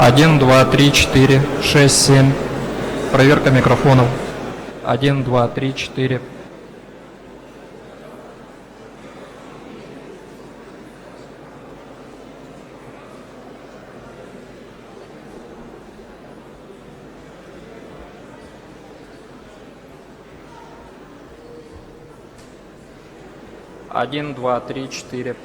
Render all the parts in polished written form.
1, 2, 3, 4, 6, 7. Проверка микрофонов. 1, 2, 3, 4. Один, два, три, четыре.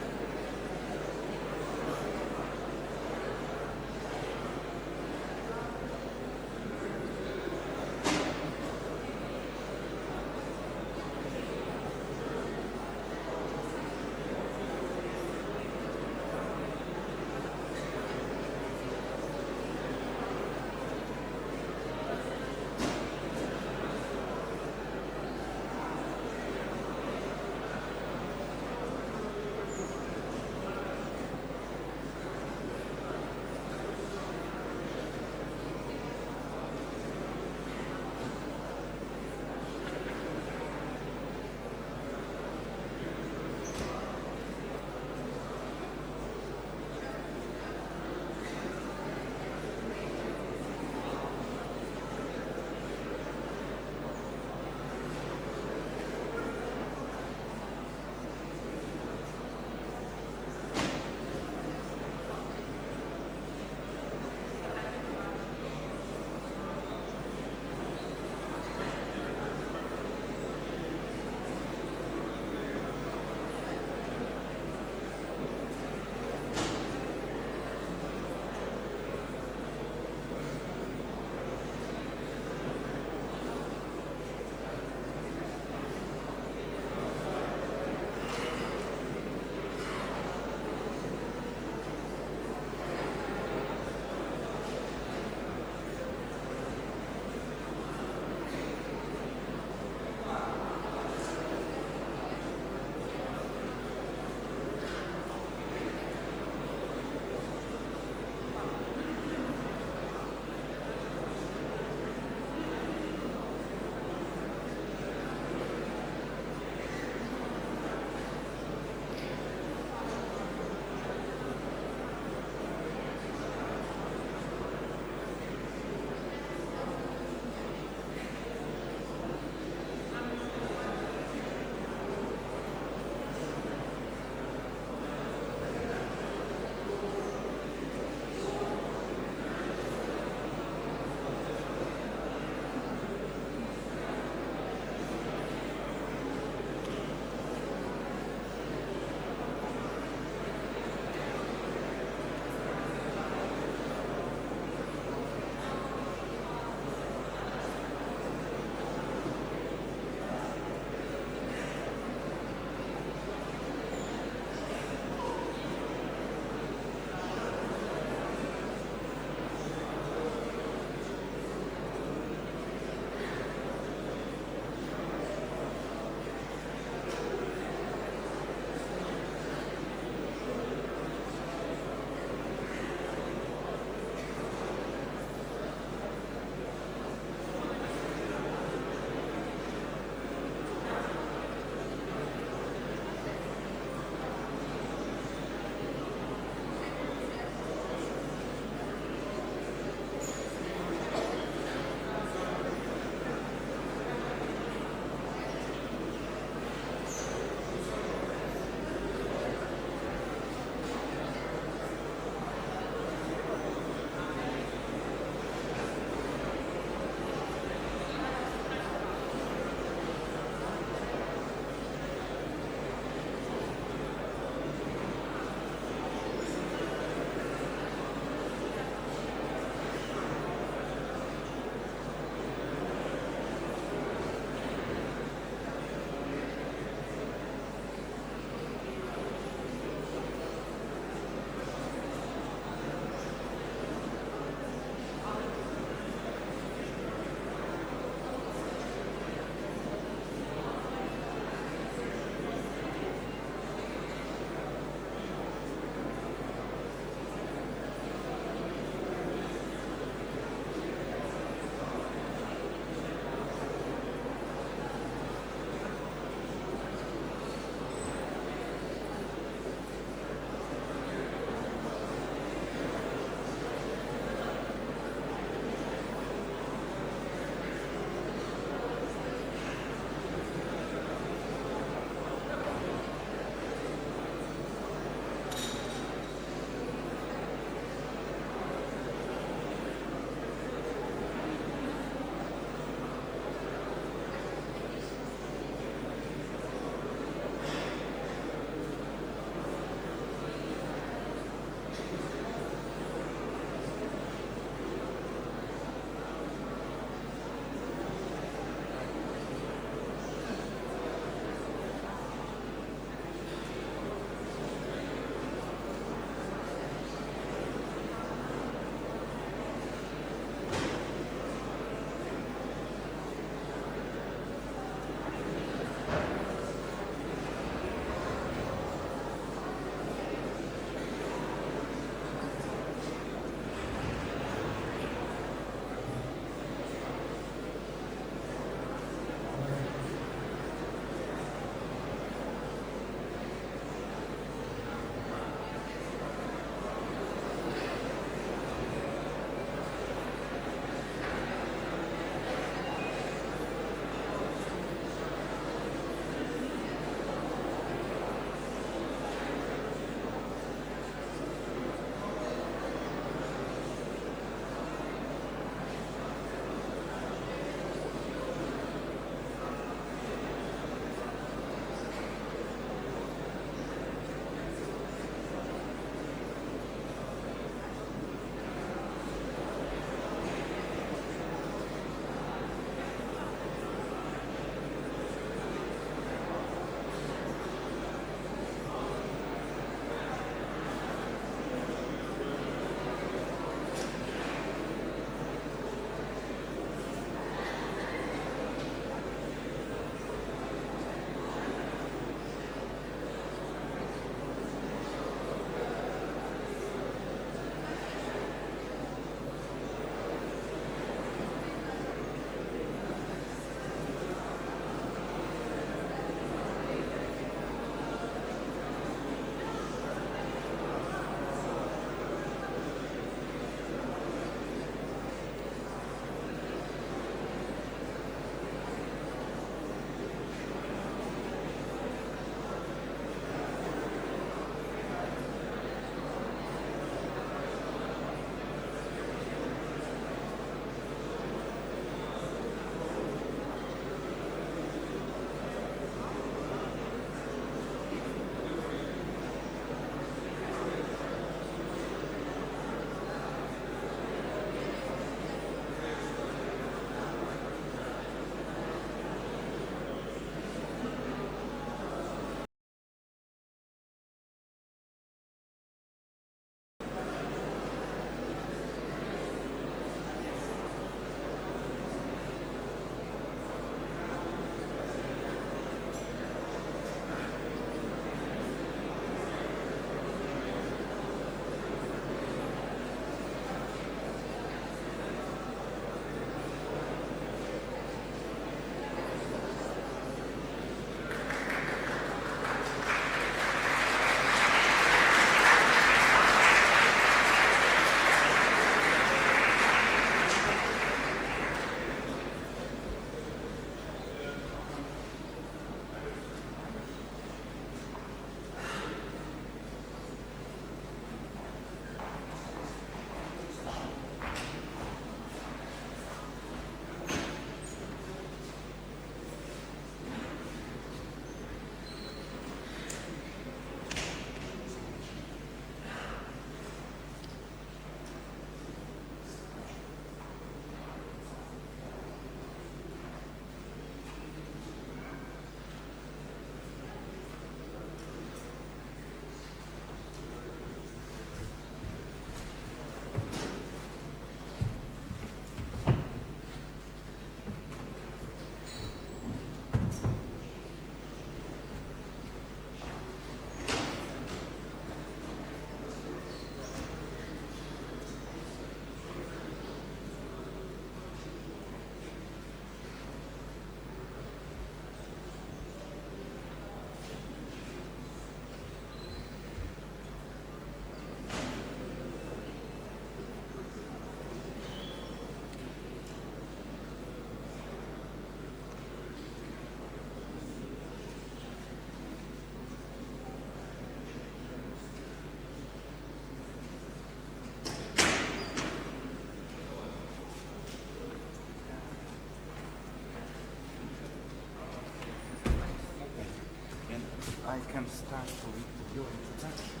can start with your introduction.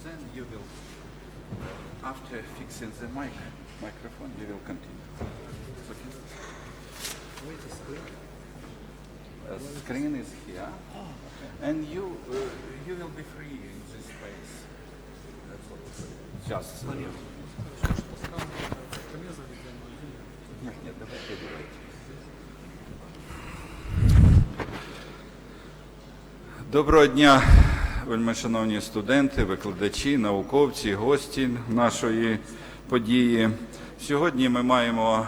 Then you will, after fixing the microphone, you will continue. Okay. Where is the screen? Screen is here, and you will be free in this space. That's all. Just. Нет, давайте. Доброго дня, вельмишановні студенти, викладачі, науковці, гості нашої події. Сьогодні ми маємо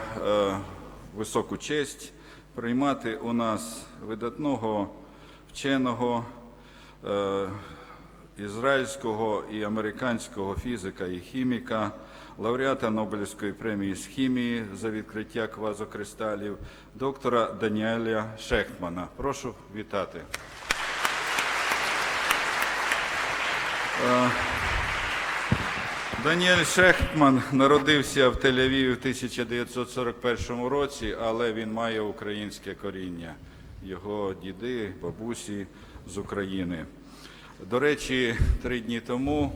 високу честь приймати у нас видатного вченого ізраїльського і американського фізика і хіміка, лауреата Нобелівської премії з хімії за відкриття квазокристалів, доктора Даніеля Шехтмана. Прошу вітати. Даніель Шехтман народився в Тель-Авіві в 1941 році, але він має українське коріння. Його діди, бабусі з України. До речі, 3 дні тому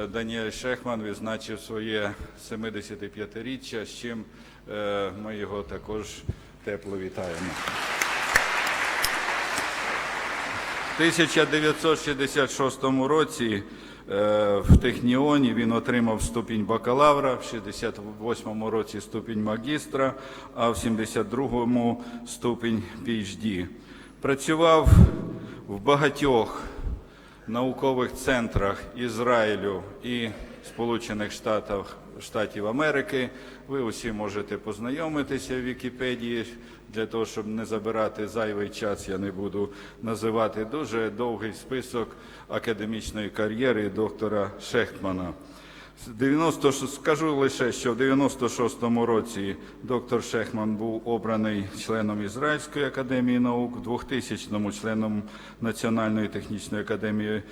Даніель Шехтман відзначив своє 75-річчя, з чим ми його також тепло вітаємо. В 1966 році в Техніоні він отримав ступінь бакалавра, в 1968 році ступінь магістра, а в 1972 ступінь PhD. Працював в багатьох наукових центрах Ізраїлю і Сполучених Штатів Америки. Ви усі можете познайомитися в Вікіпедії. Для того, щоб не забирати зайвий час, я не буду називати дуже довгий список академічної кар'єри доктора Шехтмана. Скажу лише, що в 1996 році доктор Шехтман був обраний членом Ізраїльської академії наук, в 2000-му членом Національної технічної академії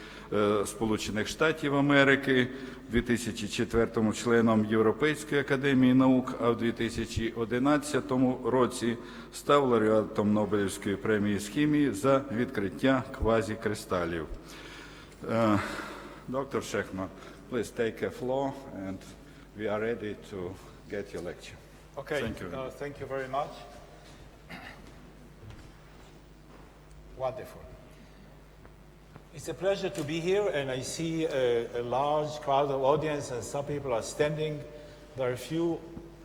Сполучених Штатів Америки, в 2004-му членом Європейської академії наук, а в 2011 році став лауреатом Нобелівської премії з хімії за відкриття квазікристалів. Доктор Шехтман, please take a floor, and we are ready to get your lecture. Okay, Thank you. Thank you very much. Wonderful. It's a pleasure to be here, and I see a large crowd of audience, and some people are standing. There are a few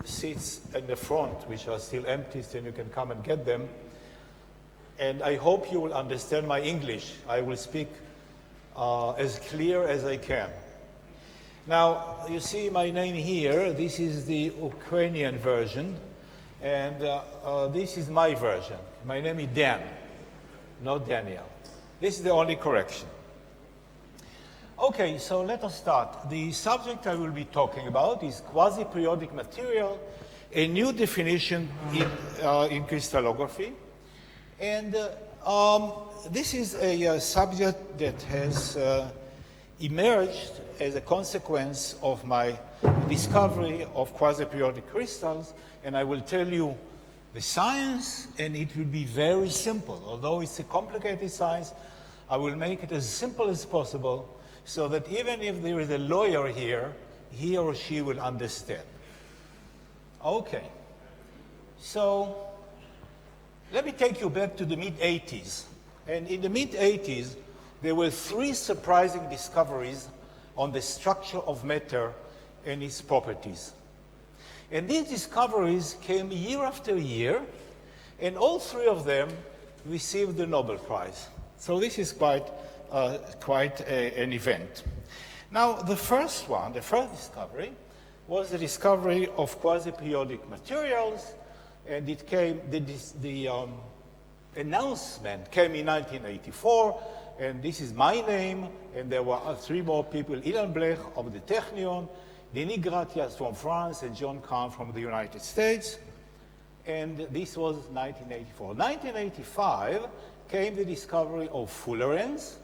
seats in the front which are still empty, so you can come and get them. And I hope you will understand my English. I will speak as clear as I can. Now, you see my name here. This is the Ukrainian version, and this is my version. My name is Dan, not Daniel. This is the only correction. Okay, so let us start. The subject I will be talking about is quasi-periodic material, a new definition in crystallography. And this is a subject that has emerged as a consequence of my discovery of quasi-periodic crystals, and I will tell you the science, and it will be very simple. Although it's a complicated science, I will make it as simple as possible so that even if there is a lawyer here, he or she will understand. Okay, so let me take you back to the mid-80s. And in the mid-80s, there were 3 surprising discoveries on the structure of matter and its properties. And these discoveries came year after year, and all 3 of them received the Nobel Prize. So this is quite an event. Now, the first discovery, was the discovery of quasi-periodic materials, and it came, the announcement came in 1984, and this is my name, and there were 3 more people, Ilan Blech of the Technion, Denis Gratias from France, and John Kahn from the United States. And this was 1984. 1985 came the discovery of fullerenes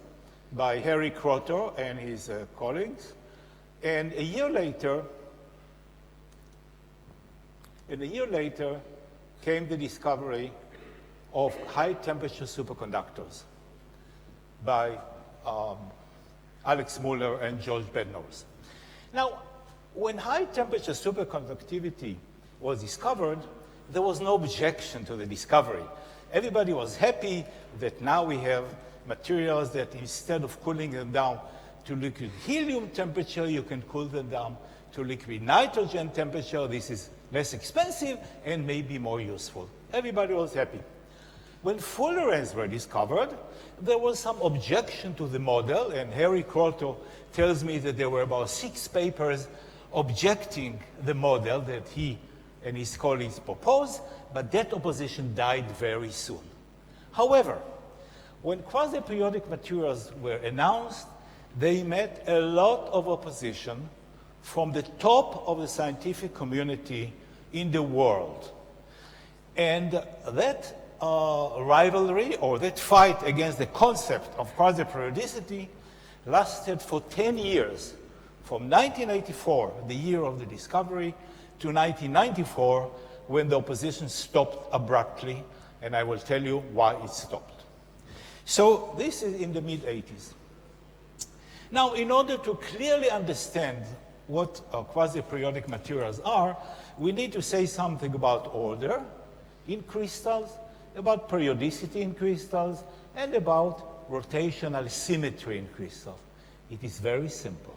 by Harry Krotter and his colleagues. And a year later came the discovery of high-temperature superconductors by Alex Muller and George Bednorz. Now, when high-temperature superconductivity was discovered, there was no objection to the discovery. Everybody was happy that now we have materials that instead of cooling them down to liquid helium temperature, you can cool them down to liquid nitrogen temperature. This is less expensive and maybe more useful. Everybody was happy. When fullerenes were discovered, there was some objection to the model, and Harry Kroto tells me that there were about 6 papers objecting the model that he and his colleagues proposed, but that opposition died very soon. However, when quasi-periodic materials were announced, they met a lot of opposition from the top of the scientific community in the world. And that rivalry, or that fight against the concept of quasi-periodicity, lasted for 10 years, from 1984, the year of the discovery, to 1994, when the opposition stopped abruptly, and I will tell you why it stopped. So this is in the mid-80s. Now, in order to clearly understand what quasi-periodic materials are, we need to say something about order in crystals, about periodicity in crystals, and about rotational symmetry in crystals. It is very simple.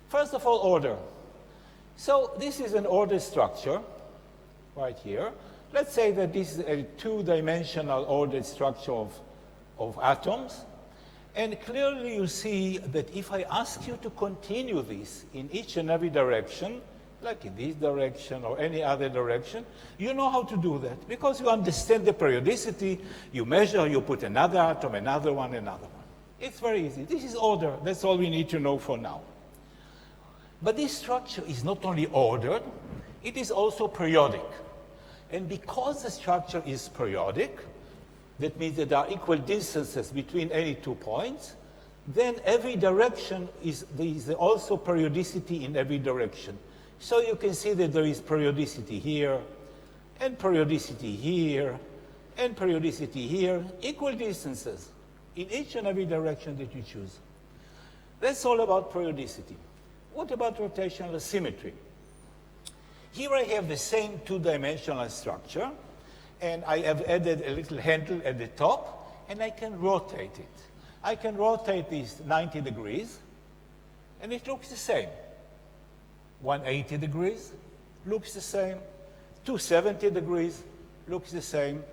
First of all, order. So this is an ordered structure right here. Let's say that this is a two-dimensional ordered structure of atoms. And clearly you see that if I ask you to continue this in each and every direction, like in this direction or any other direction, you know how to do that because you understand the periodicity, you measure, you put another atom, another one. It's very easy. This is order. That's all we need to know for now. But this structure is not only ordered, it is also periodic. And because the structure is periodic, that means that there are equal distances between any 2 points, then every direction there is also periodicity in every direction. So you can see that there is periodicity here, and periodicity here, and periodicity here, equal distances in each and every direction that you choose. That's all about periodicity. What about rotational symmetry? Here I have the same two-dimensional structure, and I have added a little handle at the top, and I can rotate it. I can rotate this 90 degrees, and it looks the same. 180 degrees looks the same. 270 degrees looks the same.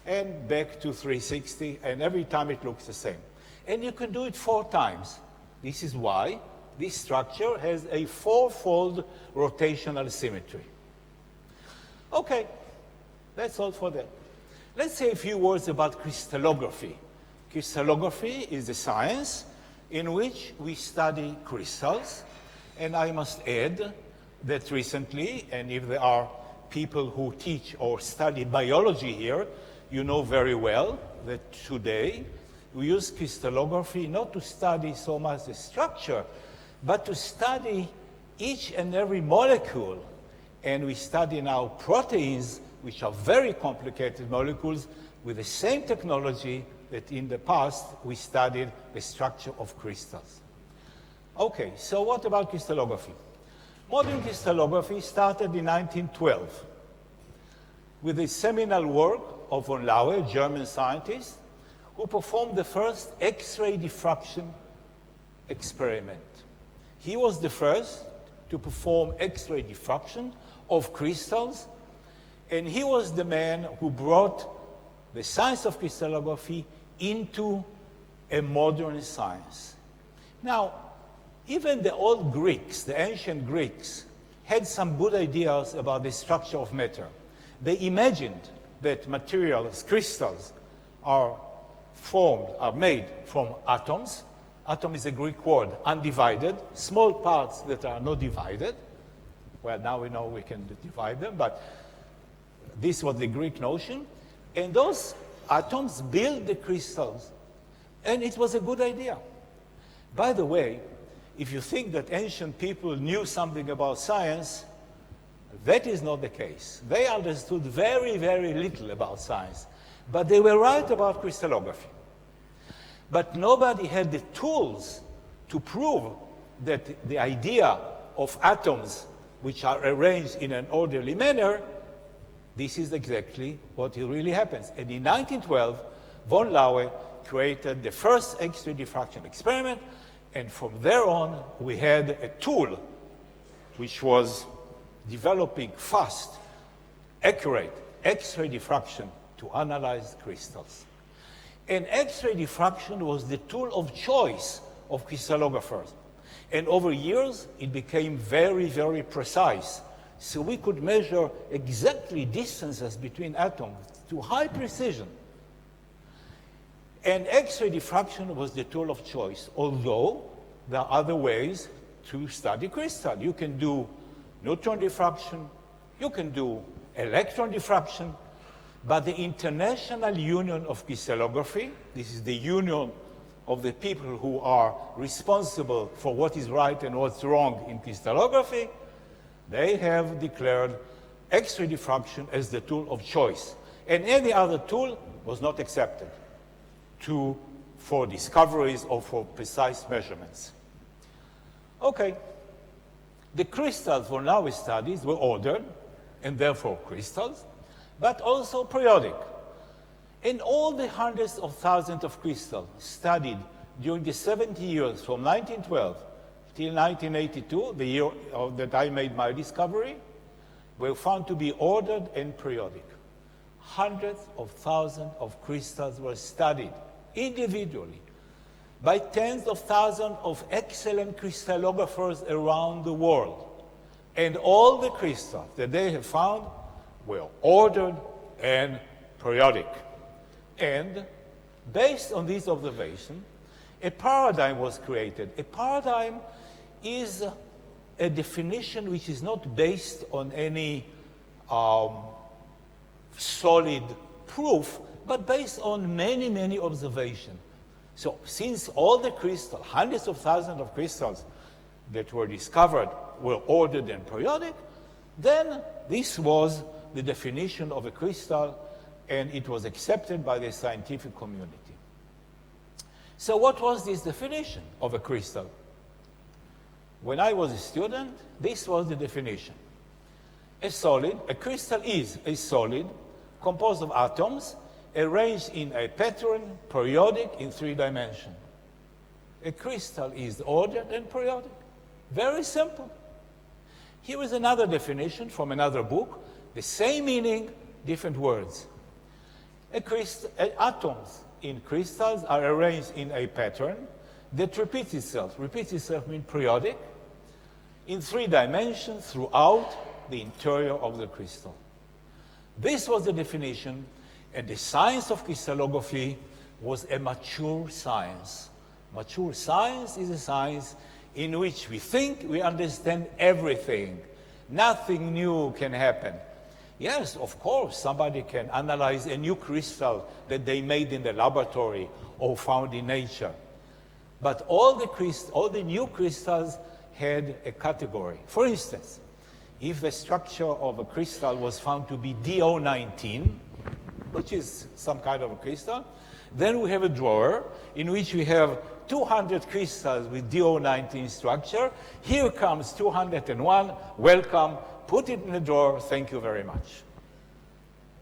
And back to 360, and every time it looks the same. And you can do it 4 times. This is why this structure has a 4-fold rotational symmetry. Okay. That's all for that. Let's say a few words about crystallography. Crystallography is the science in which we study crystals. And I must add that recently, and if there are people who teach or study biology here, you know very well that today we use crystallography not to study so much the structure, but to study each and every molecule. And we study now proteins, which are very complicated molecules, with the same technology that in the past we studied the structure of crystals. Okay, so what about crystallography? Modern crystallography started in 1912 with the seminal work of von Laue, a German scientist, who performed the first X-ray diffraction experiment. He was the first to perform X-ray diffraction of crystals, and he was the man who brought the science of crystallography into a modern science. Now, even the old Greeks, the ancient Greeks, had some good ideas about the structure of matter. They imagined that materials, crystals, are made from atoms. Atom is a Greek word, undivided, small parts that are not divided. Well, now we know we can divide them, but this was the Greek notion. And those atoms build the crystals. And it was a good idea. By the way, if you think that ancient people knew something about science, that is not the case. They understood very, very little about science. But they were right about crystallography. But nobody had the tools to prove that the idea of atoms which are arranged in an orderly manner, this is exactly what really happens. And in 1912, von Laue created the first X-ray diffraction experiment, and from there on, we had a tool which was developing fast, accurate X-ray diffraction to analyze crystals. And X-ray diffraction was the tool of choice of crystallographers. And over years, it became very, very precise. So we could measure exactly distances between atoms to high precision. And X-ray diffraction was the tool of choice, although there are other ways to study crystal. You can do neutron diffraction, you can do electron diffraction, but the International Union of Crystallography, this is the union of the people who are responsible for what is right and what's wrong in crystallography, they have declared X-ray diffraction as the tool of choice. And any other tool was not accepted for discoveries or for precise measurements. Okay, the crystals for now studies were ordered, and therefore crystals, but also periodic. And all the hundreds of thousands of crystals studied during the 70 years from 1912 till 1982, the year that I made my discovery, were found to be ordered and periodic. Hundreds of thousands of crystals were studied individually by tens of thousands of excellent crystallographers around the world. And all the crystals that they have found were ordered and periodic. And based on this observation, a paradigm was created. A paradigm is a definition which is not based on any solid proof, but based on many, many observations. So since all the crystals, hundreds of thousands of crystals that were discovered were ordered and periodic, then this was the definition of a crystal, and it was accepted by the scientific community. So what was this definition of a crystal? When I was a student, this was the definition. A crystal is a solid composed of atoms arranged in a pattern, periodic in 3 dimensions. A crystal is ordered and periodic. Very simple. Here is another definition from another book, the same meaning, different words. Atoms in crystals are arranged in a pattern that repeats itself. Repeats itself means periodic, in 3 dimensions throughout the interior of the crystal. This was the definition, and the science of crystallography was a mature science. Mature science is a science in which we think we understand everything. Nothing new can happen. Yes, of course, somebody can analyze a new crystal that they made in the laboratory or found in nature. But all the new crystals had a category. For instance, if the structure of a crystal was found to be DO19, which is some kind of a crystal, then we have a drawer in which we have 200 crystals with DO19 structure. Here comes 201, welcome, put it in the drawer, thank you very much.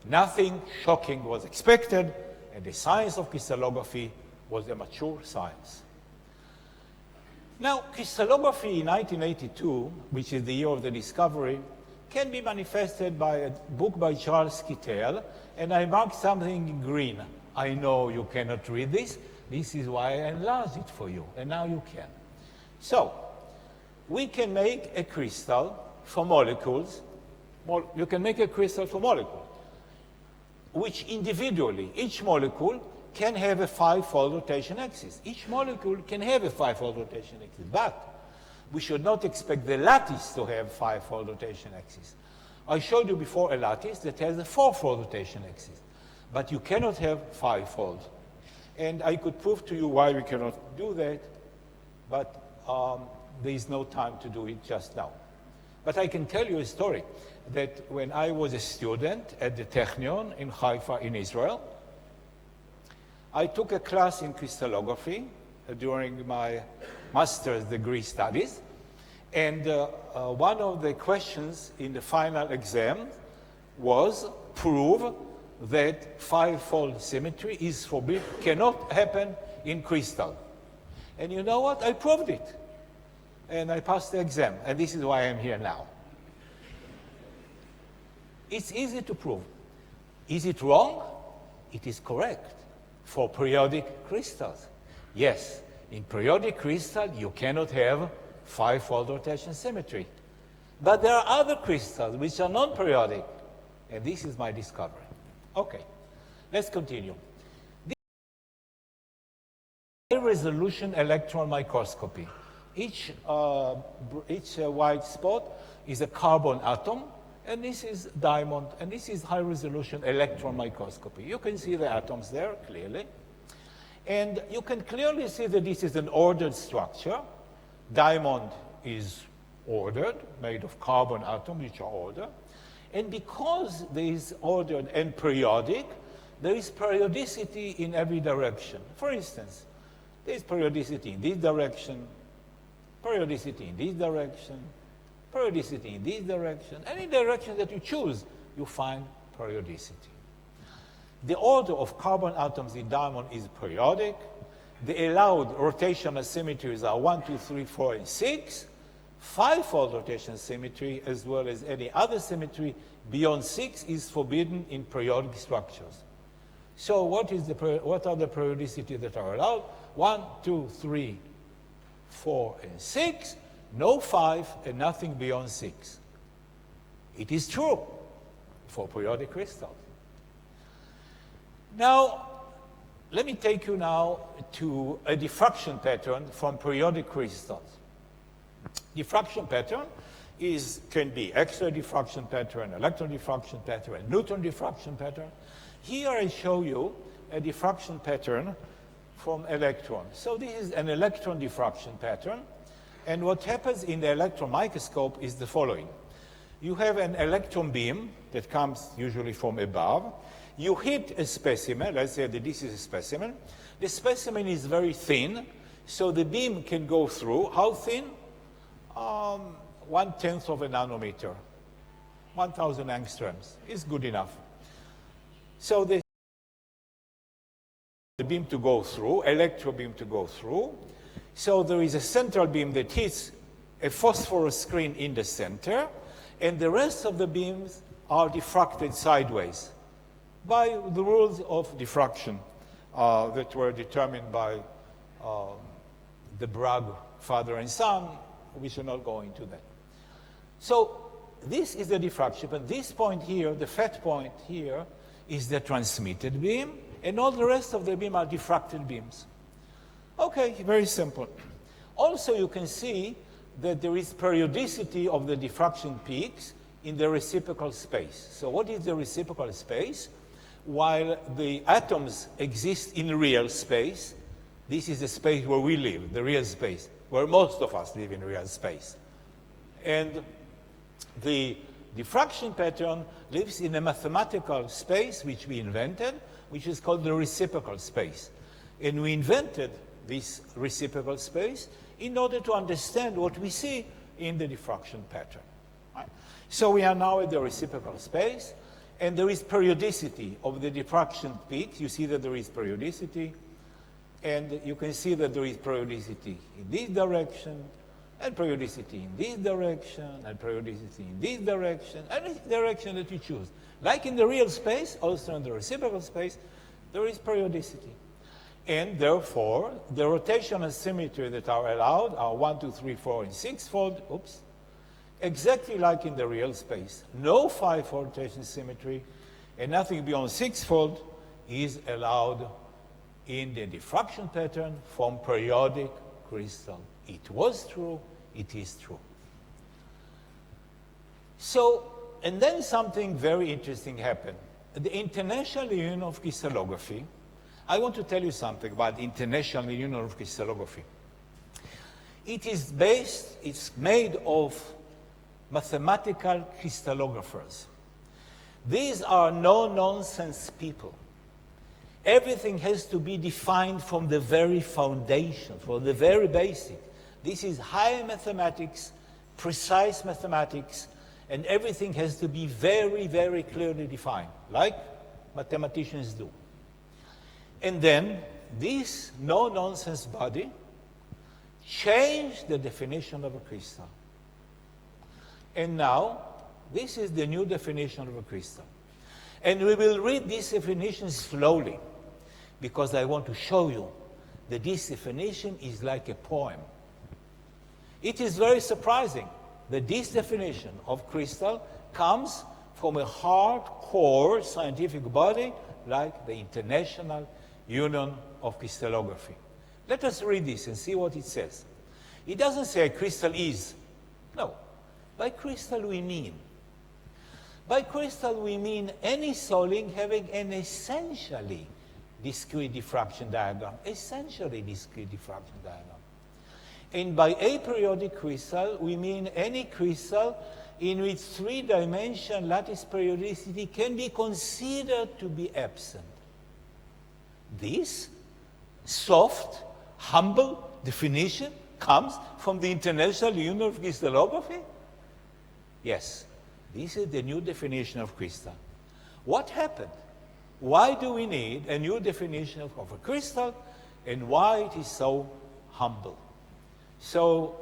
Nothing shocking was expected, and the science of crystallography was a mature science. Now, crystallography in 1982, which is the year of the discovery, can be manifested by a book by Charles Kittel, and I marked something in green. I know you cannot read this. This is why I enlarged it for you, and now you can. So, we can make a crystal for molecules. You can make a crystal for molecules, which individually, each molecule can have a 5-fold rotation axis. Each molecule can have a 5-fold rotation axis, but we should not expect the lattice to have 5-fold rotation axis. I showed you before a lattice that has a 4-fold rotation axis, but you cannot have 5-fold. And I could prove to you why we cannot do that, but there is no time to do it just now. But I can tell you a story that when I was a student at the Technion in Haifa in Israel, I took a class in crystallography during my master's degree studies. And one of the questions in the final exam was prove that five-fold symmetry is forbidden, cannot happen in crystal. And you know what? I proved it. And I passed the exam. And this is why I'm here now. It's easy to prove. Is it wrong? It is correct for periodic crystals. Yes, in periodic crystal, you cannot have five-fold rotation symmetry. But there are other crystals which are non-periodic. And this is my discovery. Okay, let's continue. This is high-resolution electron microscopy. Each white spot is a carbon atom, and this is diamond, and this is high-resolution electron microscopy. You can see the atoms there clearly. And you can clearly see that this is an ordered structure. Diamond is ordered, made of carbon atoms, which are ordered. And because there is ordered and periodic, there is periodicity in every direction. For instance, there is periodicity in this direction, periodicity in this direction, periodicity in this direction. Any direction that you choose, you find periodicity. The order of carbon atoms in diamond is periodic. The allowed rotational symmetries are 1, 2, 3, 4, and 6. Five-fold rotation symmetry, as well as any other symmetry beyond 6, is forbidden in periodic structures. So what are the periodicity that are allowed? 1, 2, 3, 4, and 6. No 5, and nothing beyond 6. It is true for periodic crystals. Now, let me take you now to a diffraction pattern from periodic crystals. Diffraction pattern can be X-ray diffraction pattern, electron diffraction pattern, neutron diffraction pattern. Here I show you a diffraction pattern from electron. So this is an electron diffraction pattern. And what happens in the electron microscope is the following. You have an electron beam that comes usually from above. You hit a specimen. Let's say that this is a specimen. The specimen is very thin, so the beam can go through. How thin? 1/10 of a nanometer. 1,000 angstroms is good enough. So the beam to go through, electron beam to go through. So there is a central beam that hits a phosphorus screen in the center, and the rest of the beams are diffracted sideways by the rules of diffraction that were determined by the Bragg father and son. We shall not go into that. So this is the diffraction, but this point here, the fat point here, is the transmitted beam, and all the rest of the beam are diffracted beams. Okay, very simple. Also, you can see that there is periodicity of the diffraction peaks in the reciprocal space. So what is the reciprocal space? While the atoms exist in real space, this is the space where we live, the real space, where most of us live in real space. And the diffraction pattern lives in a mathematical space which we invented, which is called the reciprocal space. And we invented this reciprocal space in order to understand what we see in the diffraction pattern. Right? So we are now at the reciprocal space, and there is periodicity of the diffraction peaks. You see that there is periodicity, and you can see that there is periodicity in this direction, and periodicity in this direction, and periodicity in this direction, any direction that you choose. Like in the real space, also in the reciprocal space, there is periodicity. And therefore, the rotational symmetry that are allowed are 1, 2, 3, 4, and 6-fold, exactly like in the real space. No 5-fold rotation symmetry, and nothing beyond 6-fold is allowed in the diffraction pattern from periodic crystal. It was true, it is true. So, and then something very interesting happened. The International Union of Crystallography, I want to tell you something about the International Union of Crystallography. It's made of mathematical crystallographers. These are no-nonsense people. Everything has to be defined from the very foundation, from the very basic. This is high mathematics, precise mathematics, and everything has to be very, very clearly defined, like mathematicians do. And then this no-nonsense body changed the definition of a crystal. And now, this is the new definition of a crystal. And we will read this definition slowly, because I want to show you that this definition is like a poem. It is very surprising that this definition of crystal comes from a hardcore scientific body like the International Union of Crystallography. Let us read this and see what it says. It doesn't say a crystal is. No. By crystal we mean. By crystal we mean any solid having an essentially discrete diffraction diagram. Essentially discrete diffraction diagram. And by aperiodic crystal, we mean any crystal in which three-dimensional lattice periodicity can be considered to be absent. This soft, humble definition comes from the International Union of Crystallography? Yes, this is the new definition of crystal. What happened? Why do we need a new definition of a crystal, and why it is so humble? So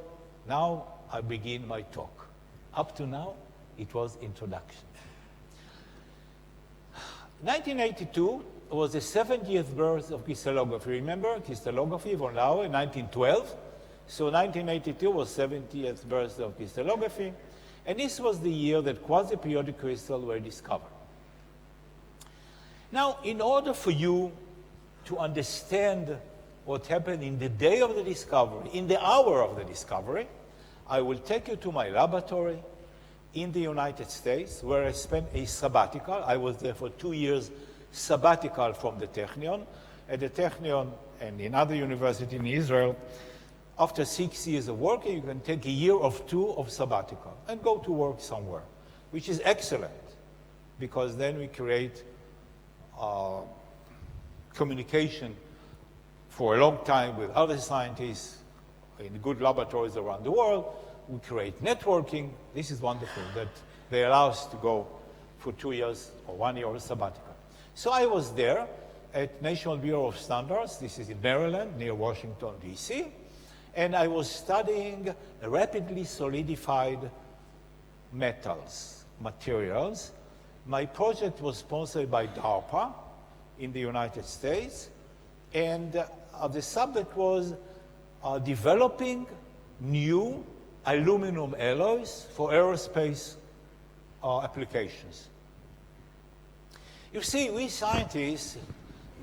now I begin my talk. Up to now, it was introduction. 1982 was the 70th birth of crystallography. Remember, crystallography von Laue in 1912. So 1982 was 70th birth of crystallography. And this was the year that quasi-periodic crystals were discovered. Now, in order for you to understand what happened in the day of the discovery, in the hour of the discovery, I will take you to my laboratory in the United States, where I spent a sabbatical. I was there for 2 years sabbatical from the Technion. At the Technion and in other universities in Israel, after 6 years of working, you can take a year or two of sabbatical and go to work somewhere, which is excellent, because then we create communication for a long time with other scientists in good laboratories around the world. We create networking. This is wonderful that they allow us to go for 2 years or 1 year of sabbatical. So I was there at National Bureau of Standards. This is in Maryland, near Washington, D.C. And I was studying rapidly solidified metals, materials. My project was sponsored by DARPA in the United States. And the subject was developing new aluminum alloys for aerospace applications. You see, we scientists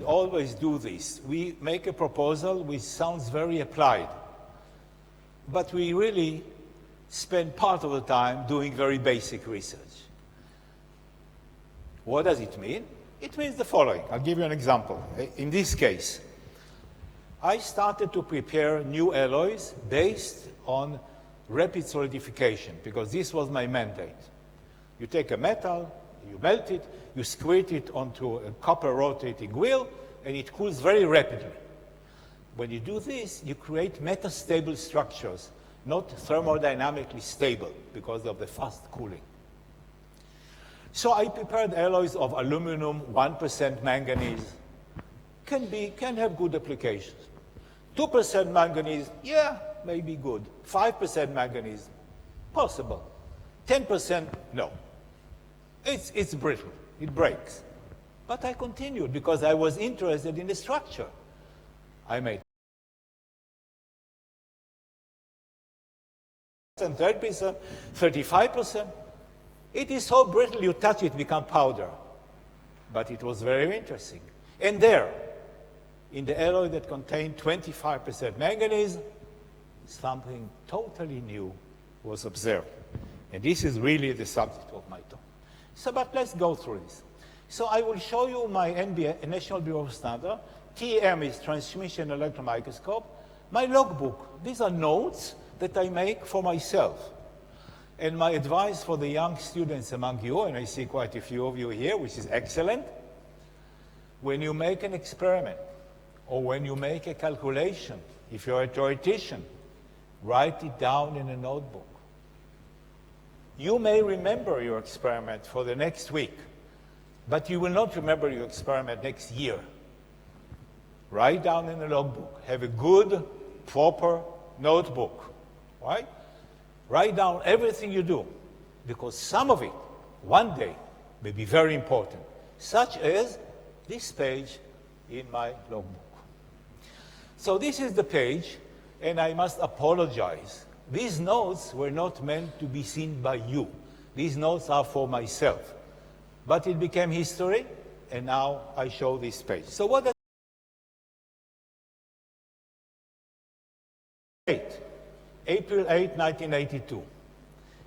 always do this. We make a proposal which sounds very applied, but we really spend part of the time doing very basic research. What does it mean? It means the following. I'll give you an example. In this case, I started to prepare new alloys based on rapid solidification, because this was my mandate. You take a metal, you melt it, you squirt it onto a copper rotating wheel, and it cools very rapidly. When you do this, you create metastable structures, not thermodynamically stable because of the fast cooling. So I prepared alloys of aluminum, 1% manganese. Can have good applications. 2% manganese, yeah, maybe good. 5% manganese, possible. 10%, no. It's brittle, it breaks. But I continued because I was interested in the structure. I made 30%, 35%. It is so brittle, you touch it, become powder. But it was very interesting. And there, in the alloy that contained 25% manganese, something totally new was observed. And this is really the subject of my talk. So, but let's go through this. So I will show you my National Bureau of Standards. TEM is transmission electron microscope. My logbook. These are notes that I make for myself. And my advice for the young students among you, and I see quite a few of you here, which is excellent. when you make an experiment or when you make a calculation, if you're a theoretician, write it down in a notebook. You may remember your experiment for the next week, but you will not remember your experiment next year. Write down in a logbook. Have a good, proper notebook, right? Write down everything you do, because some of it, one day, may be very important, such as this page in my logbook. So this is the page, and I must apologize. These notes were not meant to be seen by you. These notes are for myself. But it became history, and now I show this page. So what does April 8, 1982.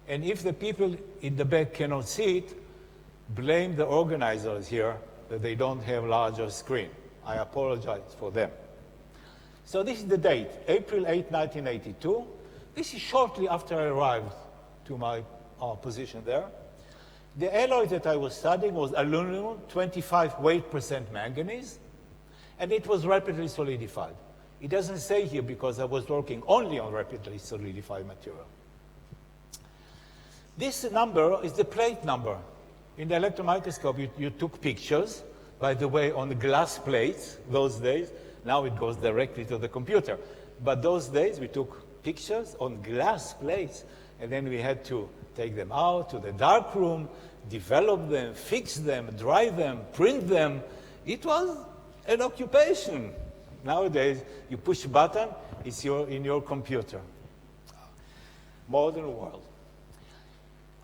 And if the people in the back cannot see it, blame the organizers here that they don't have larger screen. I apologize for them. So this is the date, April 8, 1982. This is shortly after I arrived to my position there. The alloy that I was studying was aluminum, 25 weight% manganese, and it was rapidly solidified. It doesn't say here because I was working only on rapidly solidified material. This number is the plate number. In the electron microscope, you took pictures, by the way, on the glass plates those days. Now it goes directly to the computer. But those days, we took pictures on glass plates, and then we had to take them out to the dark room, develop them, fix them, dry them, print them. It was an occupation. Nowadays, you push a button, it's in your computer. Modern world.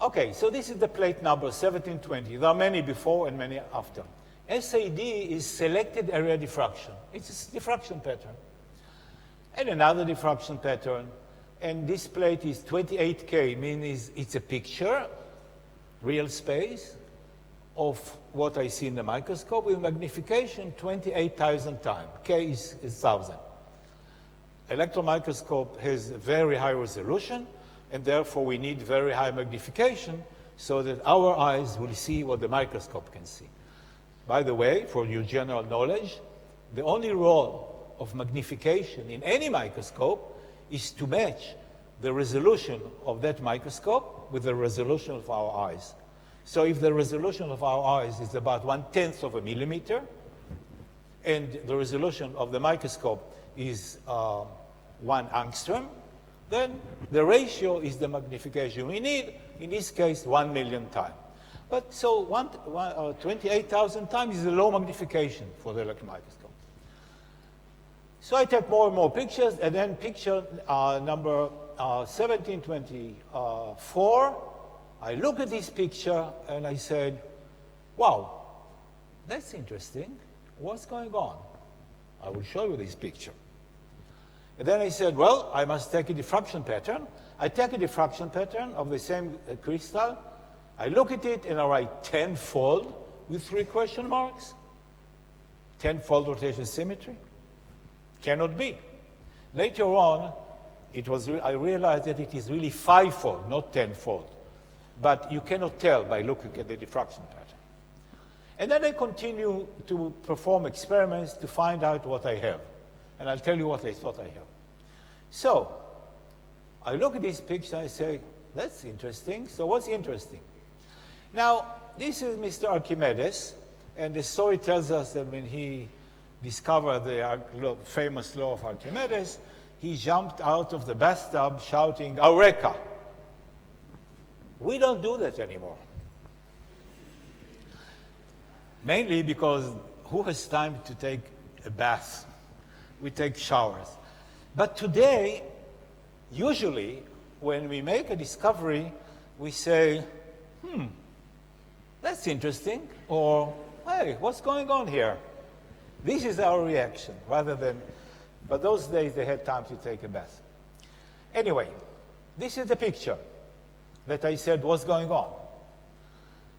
Okay, so this is the plate number 1720. There are many before and many after. SAD is selected area diffraction. It's a diffraction pattern. And another diffraction pattern. And this plate is 28K, meaning it's a picture, real space, of what I see in the microscope with magnification 28,000 times. K is 1,000. Electron microscope has very high resolution, and therefore we need very high magnification so that our eyes will see what the microscope can see. By the way, for your general knowledge, the only role of magnification in any microscope is to match the resolution of that microscope with the resolution of our eyes. So if the resolution of our eyes is about 1/10 of a millimeter, and the resolution of the microscope is 1 angstrom, then the ratio is the magnification we need, in this case, 1 million times. But so 28,000 times is a low magnification for the electron microscope. So I take more and more pictures, and then picture number 1724, I look at this picture and I said, wow, that's interesting. What's going on? I will show you this picture. And then I said, well, I must take a diffraction pattern. I take a diffraction pattern of the same crystal. I look at it and I write 10-fold with 3 question marks. 10-fold rotation symmetry. Cannot be. Later on, I realized that it is really 5-fold, not 10-fold. But you cannot tell by looking at the diffraction pattern. And then I continue to perform experiments to find out what I have. And I'll tell you what I thought I have. So, I look at this picture and I say, that's interesting. So what's interesting? Now, this is Mr. Archimedes, and the story tells us that when he discovered the famous law of Archimedes, he jumped out of the bathtub shouting, Eureka! We don't do that anymore. Mainly because who has time to take a bath? We take showers. But today, usually, when we make a discovery, we say, that's interesting, or, hey, what's going on here? This is our reaction, rather than, but those days they had time to take a bath. Anyway, this is the picture that I said, what's going on?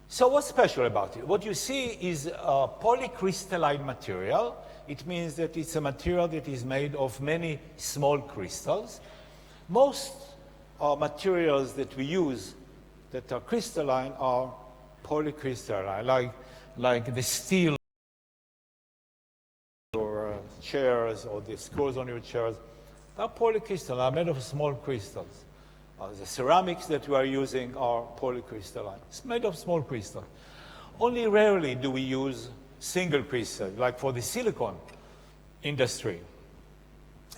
So what's special about it? What you see is a polycrystalline material. It means that it's a material that is made of many small crystals. Most materials that we use that are crystalline are polycrystalline, like the steel chairs or the screws on your chairs, are polycrystalline, are made of small crystals. The ceramics that we are using are polycrystalline. It's made of small crystals. Only rarely do we use single crystal, like for the silicon industry.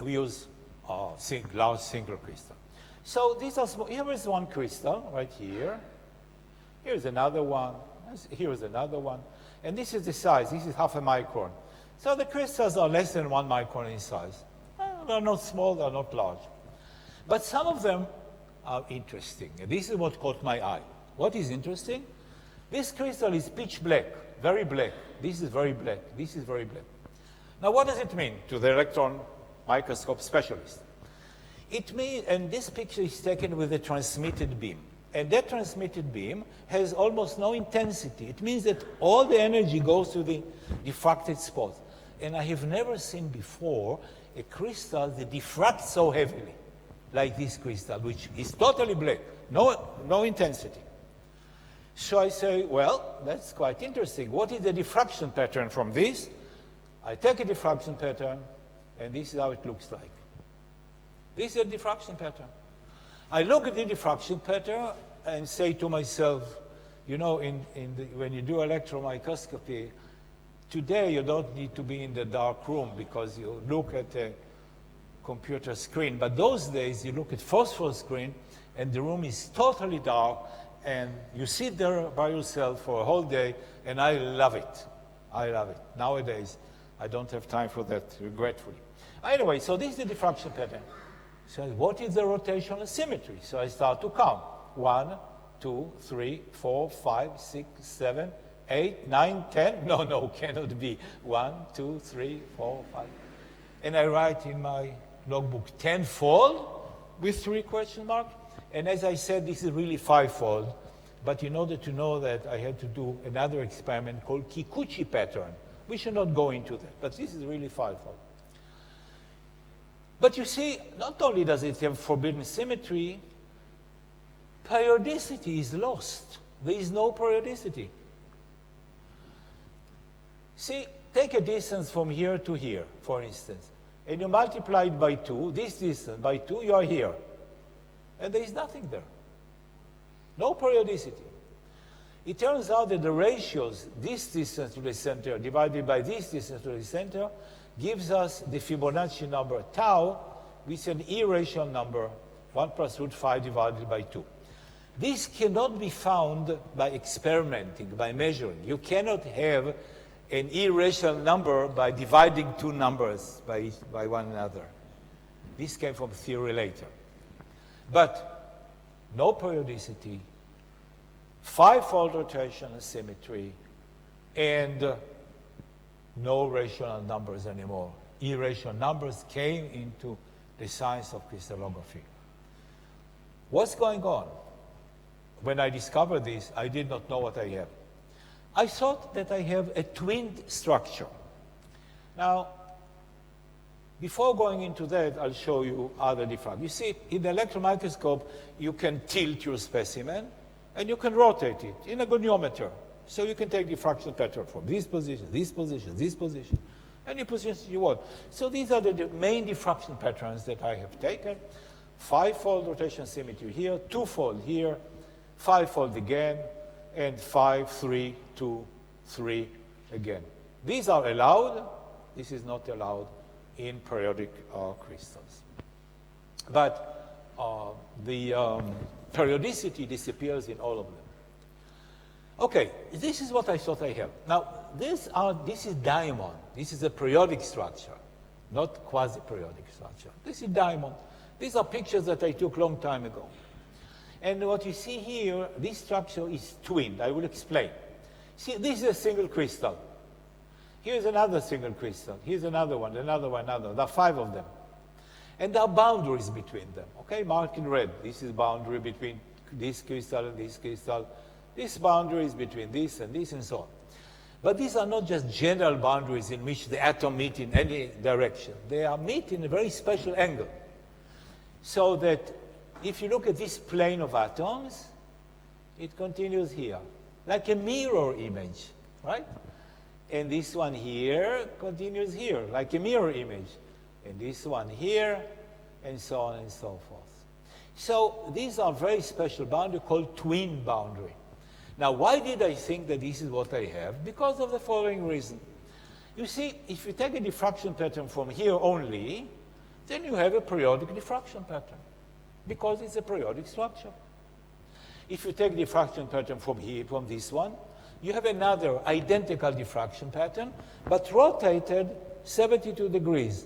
We use large single crystal. So these are small. Here is one crystal right here. Here's another one. Here's another one. And this is the size. This is 0.5 micron. So the crystals are less than 1 micron in size. They're not small, they're not large. But some of them are interesting. And this is what caught my eye. What is interesting? This crystal is pitch black, very black. This is very black. This is very black. Now, what does it mean to the electron microscope specialist? It means, and this picture is taken with a transmitted beam. And that transmitted beam has almost no intensity. It means that all the energy goes to the diffracted spots. And I have never seen before a crystal that diffracts so heavily, like this crystal, which is totally black, no intensity. So I say, well, that's quite interesting. What is the diffraction pattern from this? I take a diffraction pattern, and this is how it looks like. This is a diffraction pattern. I look at the diffraction pattern and say to myself, you know, when you do electron microscopy, today you don't need to be in the dark room because you look at a computer screen. But those days you look at phosphor screen and the room is totally dark and you sit there by yourself for a whole day, and I love it. I love it. Nowadays, I don't have time for that, regretfully. Anyway, so this is the diffraction pattern. So what is the rotational symmetry? So I start to count. 1, 2, 3, 4, 5, 6, 7, 8, 9, 10. No, cannot be. 1, 2, 3, 4, 5. And I write in my logbook 10-fold with 3 question marks. And as I said, this is really 5-fold. But in order to know that, I had to do another experiment called Kikuchi pattern. We should not go into that, but this is really 5-fold. But you see, not only does it have forbidden symmetry, periodicity is lost. There is no periodicity. See, take a distance from here to here, for instance, and you multiply it by 2, this distance by 2, you are here. And there is nothing there. No periodicity. It turns out that the ratios, this distance to the center divided by this distance to the center, gives us the Fibonacci number tau, which is an irrational number, 1 plus root 5 divided by 2. This cannot be found by experimenting, by measuring. You cannot have an irrational number by dividing 2 numbers by one another. This came from theory later. But no periodicity, 5-fold rotational symmetry, and no rational numbers anymore. Irrational numbers came into the science of crystallography. What's going on? When I discovered this, I did not know what I have. I thought that I have a twinned structure. Now, before going into that, I'll show you other diffractions. You see, in the electron microscope, you can tilt your specimen, and you can rotate it in a goniometer. So you can take diffraction pattern from this position, this position, this position, any position you want. So these are the main diffraction patterns that I have taken. 5-fold rotation symmetry here, 2-fold here, 5-fold again, and 5, 3, 2, 3 again. These are allowed. This is not allowed in periodic crystals. But the periodicity disappears in all of them. Okay, this is what I thought I have. Now, this is diamond. This is a periodic structure, not quasi-periodic structure. This is diamond. These are pictures that I took a long time ago. And what you see here, this structure is twinned. I will explain. See, this is a single crystal. Here's another single crystal. Here's another one, another one, another. There are 5 of them. And there are boundaries between them, okay? Marked in red. This is boundary between this crystal and this crystal. This boundary is between this, and so on. But these are not just general boundaries in which the atom meet in any direction. They are meet in a very special angle. So that if you look at this plane of atoms, it continues here, like a mirror image, right? and this one here continues here, like a mirror image, and this one here, and so on and so forth. So these are very special boundary called twin boundary. Now, why did I think that this is what I have? Because of the following reason. You see, if you take a diffraction pattern from here only, then you have a periodic diffraction pattern, because it's a periodic structure. If you take diffraction pattern from here, from this one, you have another identical diffraction pattern, but rotated 72 degrees.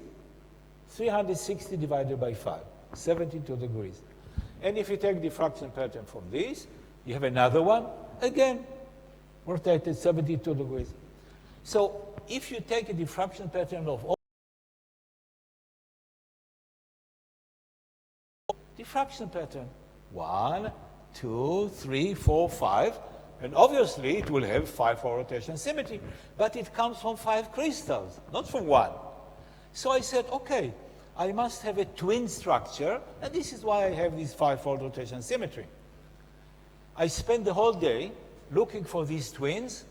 360 divided by 5, 72 degrees. And if you take diffraction pattern from this, you have another one, again, rotated 72 degrees. So if you take a diffraction pattern of all diffraction pattern, 1, 2, 3, 4, 5, and obviously it will have 5-4 rotation symmetry, but it comes from 5 crystals, not from 1. So I said, okay, I must have a twin structure, and this is why I have this 5-fold rotation symmetry. I spent the whole day looking for these twins,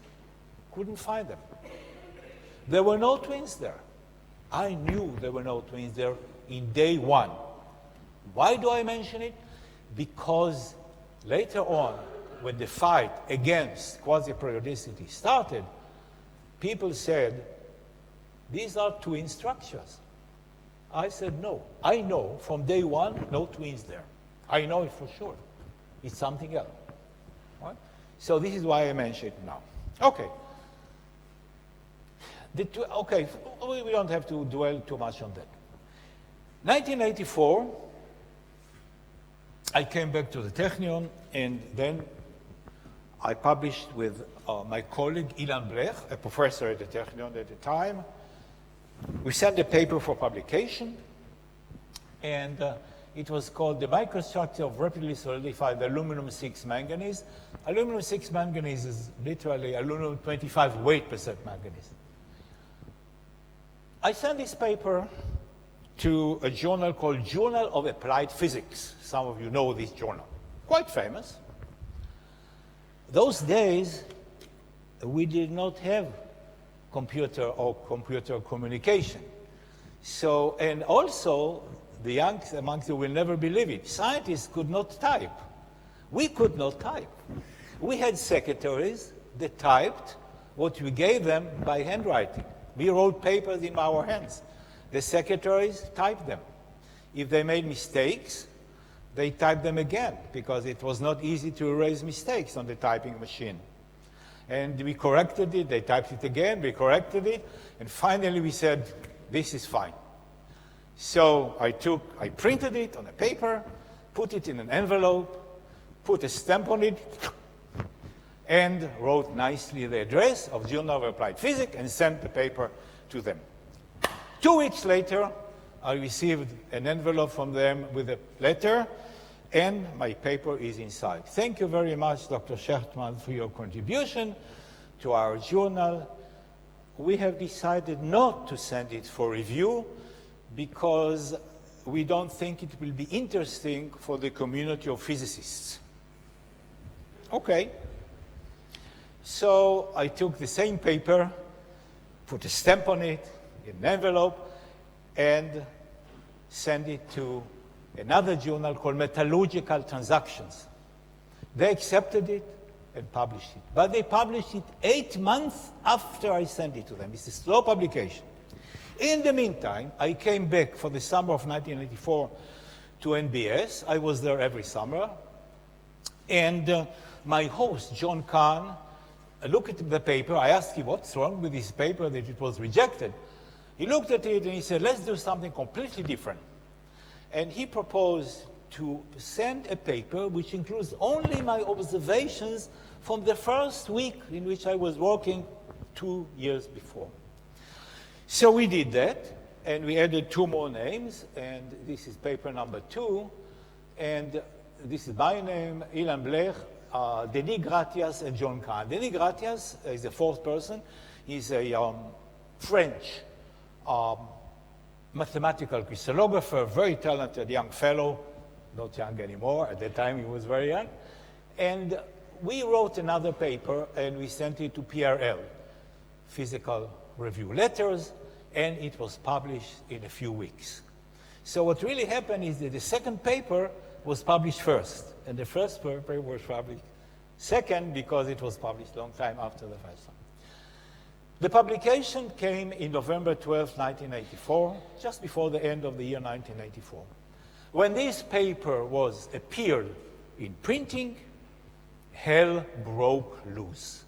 couldn't find them. There were no twins there. I knew there were no twins there in day 1. Why do I mention it? Because later on, when the fight against quasi-periodicity started, people said, these are twin structures. I said, no. I know from day 1, no twins there. I know it for sure. It's something else. Right? So this is why I mention it now. Okay. Okay, we don't have to dwell too much on that. 1984, I came back to the Technion, and then I published with my colleague Ilan Blech, a professor at the Technion at the time. We sent a paper for publication, and it was called The Microstructure of Rapidly Solidified Aluminum-6 Manganese. Aluminum-6 manganese is literally aluminum 25 weight % manganese. I sent this paper to a journal called Journal of Applied Physics. Some of you know this journal. Quite famous. Those days, we did not have computer or computer communication. So, and also, the young amongst you will never believe it, scientists could not type. We could not type. We had secretaries that typed what we gave them by handwriting. We wrote papers in our hands. The secretaries typed them. If they made mistakes, they typed them again, because it was not easy to erase mistakes on the typing machine. And we corrected it, they typed it again, we corrected it, and finally we said, this is fine. So I printed it on a paper, put it in an envelope, put a stamp on it, and wrote nicely the address of Journal of Applied Physics and sent the paper to them. 2 weeks later, I received an envelope from them with a letter, and my paper is inside. Thank you very much, Dr. Shechtman, for your contribution to our journal. We have decided not to send it for review because we don't think it will be interesting for the community of physicists. Okay. So I took the same paper, put a stamp on it, in an envelope, and sent it to another journal called Metallurgical Transactions. They accepted it and published it. But they published it 8 months after I sent it to them. It's a slow publication. In the meantime, I came back for the summer of 1984 to NBS. I was there every summer. And my host, John Kahn, looked at the paper. I asked him, what's wrong with this paper that it was rejected? He looked at it and he said, let's do something completely different. And he proposed to send a paper which includes only my observations from the first week in which I was working 2 years before. So we did that, and we added 2 more names, and this is paper number 2, and this is my name, Ilan Blech, Denis Gratias, and John Kahn. Denis Gratias is the 4th person. He's a French mathematical crystallographer, very talented young fellow, not young anymore. At that time, he was very young. And we wrote another paper, and we sent it to PRL. Physical Review Letters, and it was published in a few weeks. So what really happened is that the second paper was published first, and the first paper was published second because it was published a long time after the first one. The publication came in November 12, 1984, just before the end of the year 1984. When this paper appeared in printing, hell broke loose,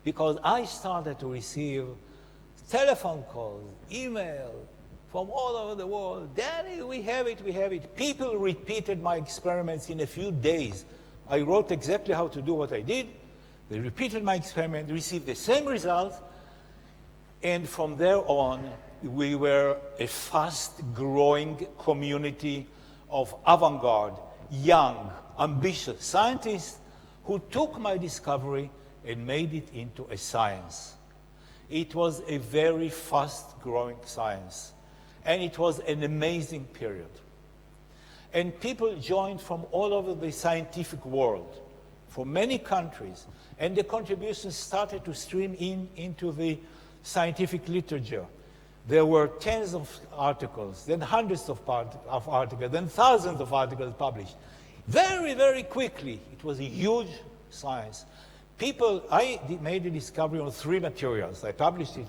because I started to receive telephone calls, email from all over the world. Danny, we have it, we have it. People repeated my experiments in a few days. I wrote exactly how to do what I did. They repeated my experiment, received the same results, and from there on, we were a fast-growing community of avant-garde, young, ambitious scientists who took my discovery and made it into a science. It was a very fast-growing science, and it was an amazing period. And people joined from all over the scientific world, from many countries, and the contributions started to stream into the scientific literature. There were tens of articles, then hundreds of articles, then thousands of articles published. Very, very quickly, it was a huge science. I made a discovery on 3 materials. I published it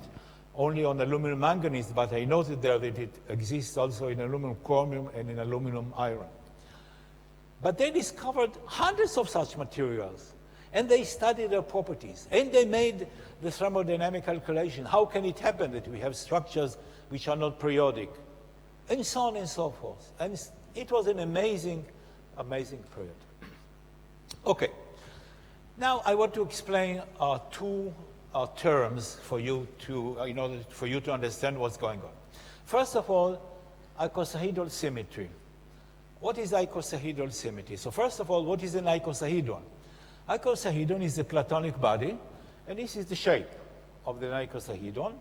only on aluminum manganese, but I noted there that it exists also in aluminum chromium and in aluminum iron. But they discovered hundreds of such materials, and they studied their properties, and they made the thermodynamic calculation. How can it happen that we have structures which are not periodic? And so on and so forth. And it was an amazing, amazing period. Okay. Now I want to explain 2 terms for you in order for you to understand what's going on. First of all, icosahedral symmetry. What is icosahedral symmetry? So first of all, what is an icosahedron? Icosahedron is a platonic body, and this is the shape of the icosahedron.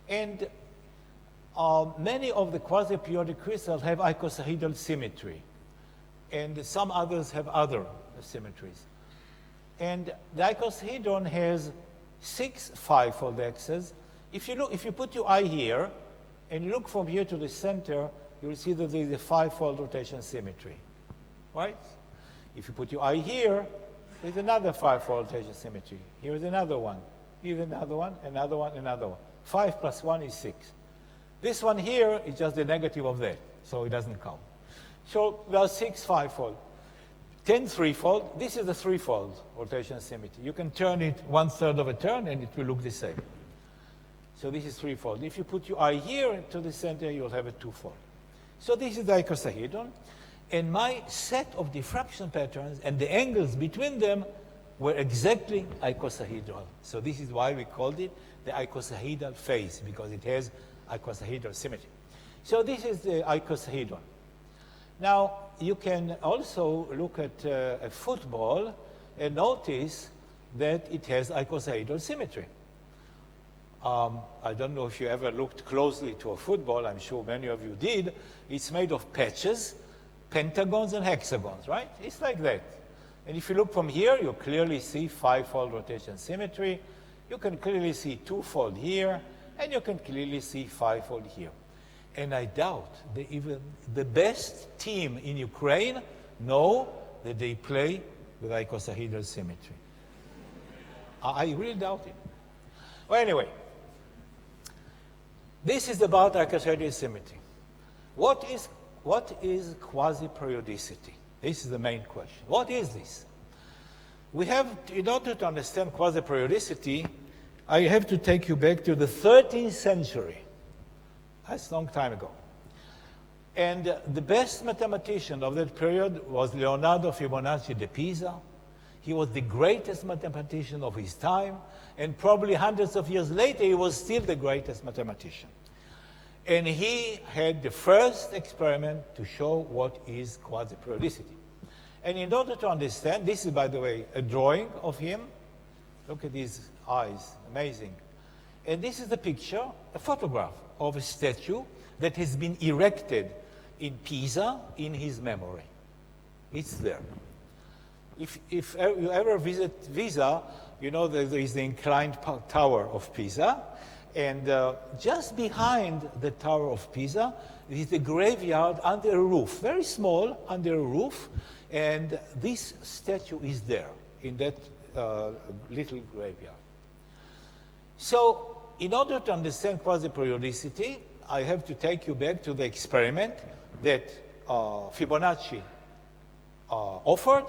And many of the quasi-periodic crystals have icosahedral symmetry, and some others have other symmetries. And the icosahedron has 6 5-fold axes. If you put your eye here and you look from here to the center, you will see that there is a 5-fold rotation symmetry, right? If you put your eye here, there's another 5-fold rotation symmetry. Here is another one. Here's another one, another one, another one. 5 plus 1 is 6. This one here is just the negative of that, so it doesn't count. So there are 6 5-fold. 10 3-fold, this is the 3-fold rotation symmetry. You can turn it 1/3 of a turn and it will look the same. So this is 3-fold. If you put your eye here to the center, you'll have a 2-fold. So this is the icosahedron, and my set of diffraction patterns and the angles between them were exactly icosahedral. So this is why we called it the icosahedral phase, because it has icosahedral symmetry. So this is the icosahedron. Now, you can also look at a football and notice that it has icosahedral symmetry. I don't know if you ever looked closely to a football. I'm sure many of you did. It's made of patches, pentagons, and hexagons, right? It's like that. And if you look from here, you clearly see 5-fold rotation symmetry. You can clearly see 2-fold here, and you can clearly see 5-fold here. And I doubt that even the best team in Ukraine know that they play with icosahedral symmetry. I really doubt it. Well, anyway, this is about icosahedral symmetry. What is quasi-periodicity? This is the main question. What is this? We have, in order to understand quasi-periodicity, I have to take you back to the 13th century. That's a long time ago. And the best mathematician of that period was Leonardo Fibonacci de Pisa. He was the greatest mathematician of his time, and probably hundreds of years later, he was still the greatest mathematician. And he had the first experiment to show what is quasi-periodicity. And in order to understand, this is, by the way, a drawing of him. Look at these eyes, amazing. And this is the picture, a photograph of a statue that has been erected in Pisa in his memory. It's there. If you ever visit Pisa, you know that there is the inclined tower of Pisa, and just behind the Tower of Pisa is the graveyard under a roof, very small, under a roof, and this statue is there in that little graveyard. So, in order to understand quasi-periodicity, I have to take you back to the experiment that Fibonacci offered,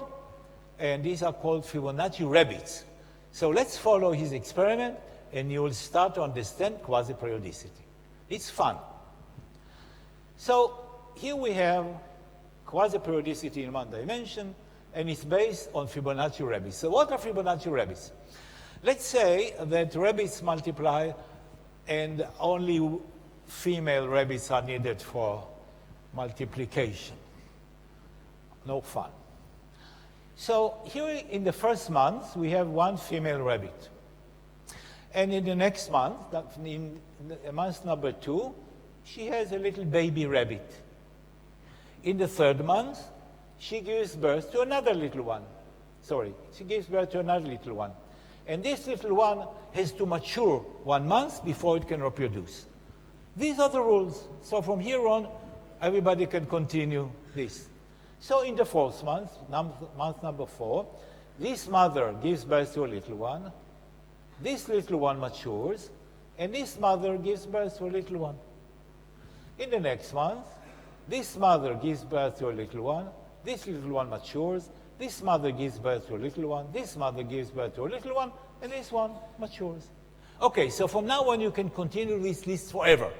and these are called Fibonacci rabbits. So let's follow his experiment, and you will start to understand quasi-periodicity. It's fun. So here we have quasi-periodicity in one dimension, and it's based on Fibonacci rabbits. So what are Fibonacci rabbits? Let's say that rabbits multiply, and only female rabbits are needed for multiplication. No fun. So here in the first month, we have one female rabbit. And in the next month, in month number 2, she has a little baby rabbit. In the third month, she gives birth to another little one. She gives birth to another little one. And this little one has to mature 1 month before it can reproduce. These are the rules. So from here on, everybody can continue this. So in the fourth month, month number 4, this mother gives birth to a little one, this little one matures, and this mother gives birth to a little one. In the next month, this mother gives birth to a little one, this little one matures, this mother gives birth to a little one, this mother gives birth to a little one, and this one matures. Okay, so from now on you can continue this list forever.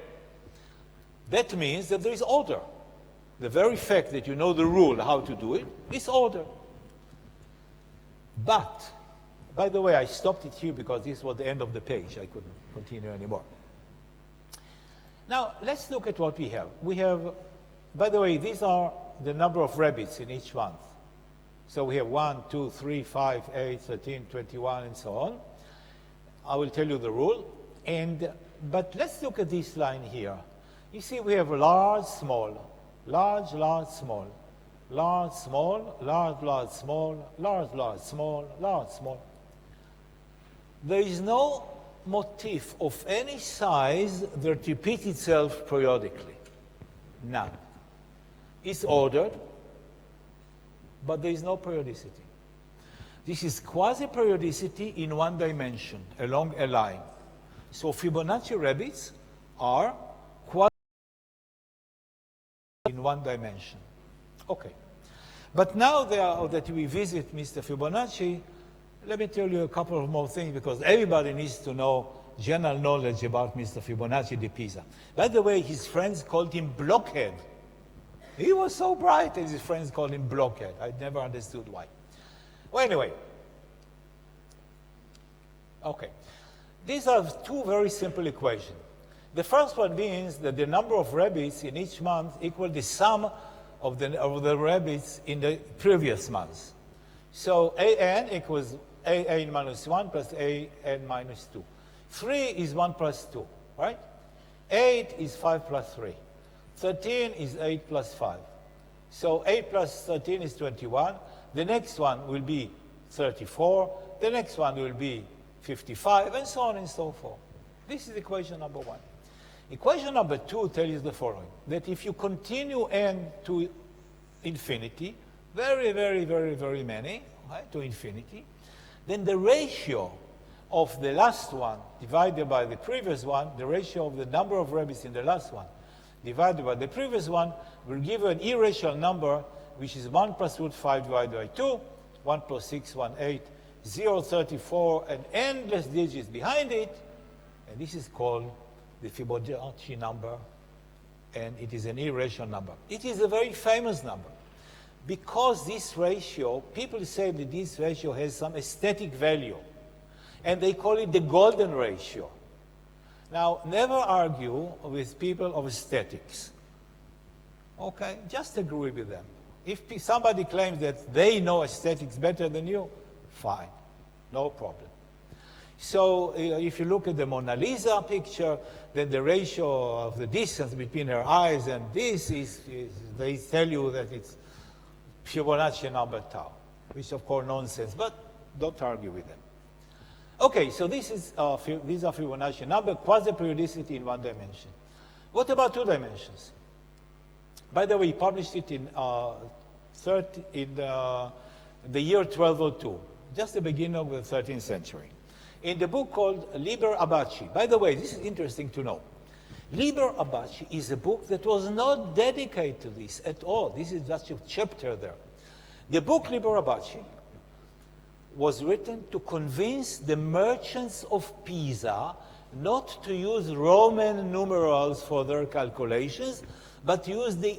That means that there is order. The very fact that you know the rule how to do it is order. But, by the way, I stopped it here because this was the end of the page. I couldn't continue anymore. Now, let's look at what we have. We have, by the way, these are the number of rabbits in each month. So we have 1, 2, 3, 5, 8, 13, 21, and so on. I will tell you the rule. But let's look at this line here. You see, we have large, small, large, large, small, large, small, large, large, small, large, large, small, large, small. There is no motif of any size that repeats itself periodically. None. It's ordered, but there is no periodicity. This is quasi-periodicity in one dimension, along a line. So Fibonacci rabbits are quasi in one dimension. Okay. But now that we visit Mr. Fibonacci, let me tell you a couple of more things, because everybody needs to know general knowledge about Mr. Fibonacci di Pisa. By the way, his friends called him blockhead. He was so bright that his friends called him blockhead. I never understood why. Well, anyway. Okay. These are two very simple equations. The first one means that the number of rabbits in each month equal the sum of the rabbits in the previous month. So an equals an minus 1 plus an minus 2. 3 is 1 plus 2, right? 8 is 5 plus 3. 13 is 8 plus 5. So 8 plus 13 is 21. The next one will be 34. The next one will be 55, and so on and so forth. This is equation number 1. Equation number 2 tells you the following, that if you continue n to infinity, very, very, very, very many, right, to infinity, then the ratio of the last one divided by the previous one, the ratio of the number of rabbits in the last one divided by the previous one, will give you an irrational number, which is 1 plus root 5 divided by 2, 1 plus 6, 1, 8, 0, 34, and endless digits behind it, and this is called the Fibonacci number, and it is an irrational number. It is a very famous number, because this ratio, people say that this ratio has some aesthetic value, and they call it the golden ratio. Now, never argue with people of aesthetics. Okay, just agree with them. If somebody claims that they know aesthetics better than you, fine, no problem. So if you look at the Mona Lisa picture, then the ratio of the distance between her eyes and this is they tell you that it's Fibonacci number tau. which of course nonsense, but don't argue with them. Okay, so these are Fibonacci number, quasi-periodicity in one dimension. What about two dimensions? By the way, he published it in the year 1202, just the beginning of the 13th century, in the book called Liber Abaci. By the way, this is interesting to know. Liber Abaci is a book that was not dedicated to this at all. This is just a chapter there. The book Liber Abaci was written to convince the merchants of Pisa not to use Roman numerals for their calculations, but to use the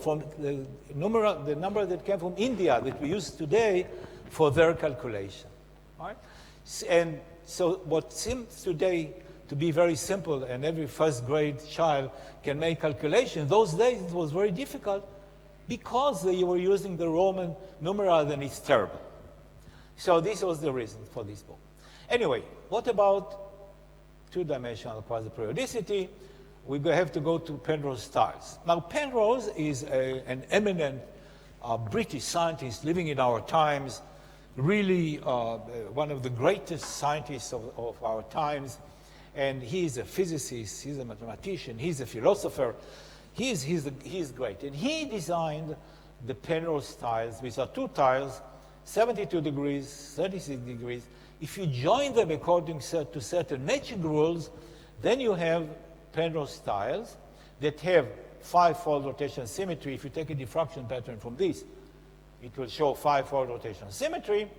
from the number that came from India that we use today for their calculation. Right? And so what seems today to be very simple, and every first grade child can make calculations, those days it was very difficult because they were using the Roman numeral, and it's terrible. So this was the reason for this book. Anyway, what about two-dimensional quasi-periodicity? We have to go to Penrose Stiles. Now, Penrose is an eminent British scientist living in our times, really one of the greatest scientists of our times. And he's a physicist, he's a mathematician, he's a philosopher. He's great. And he designed the Penrose tiles, which are two tiles, 72 degrees, 36 degrees. If you join them according to certain matching rules, then you have Penrose tiles that have five-fold rotation symmetry. If you take a diffraction pattern from this, it will show five-fold rotation symmetry,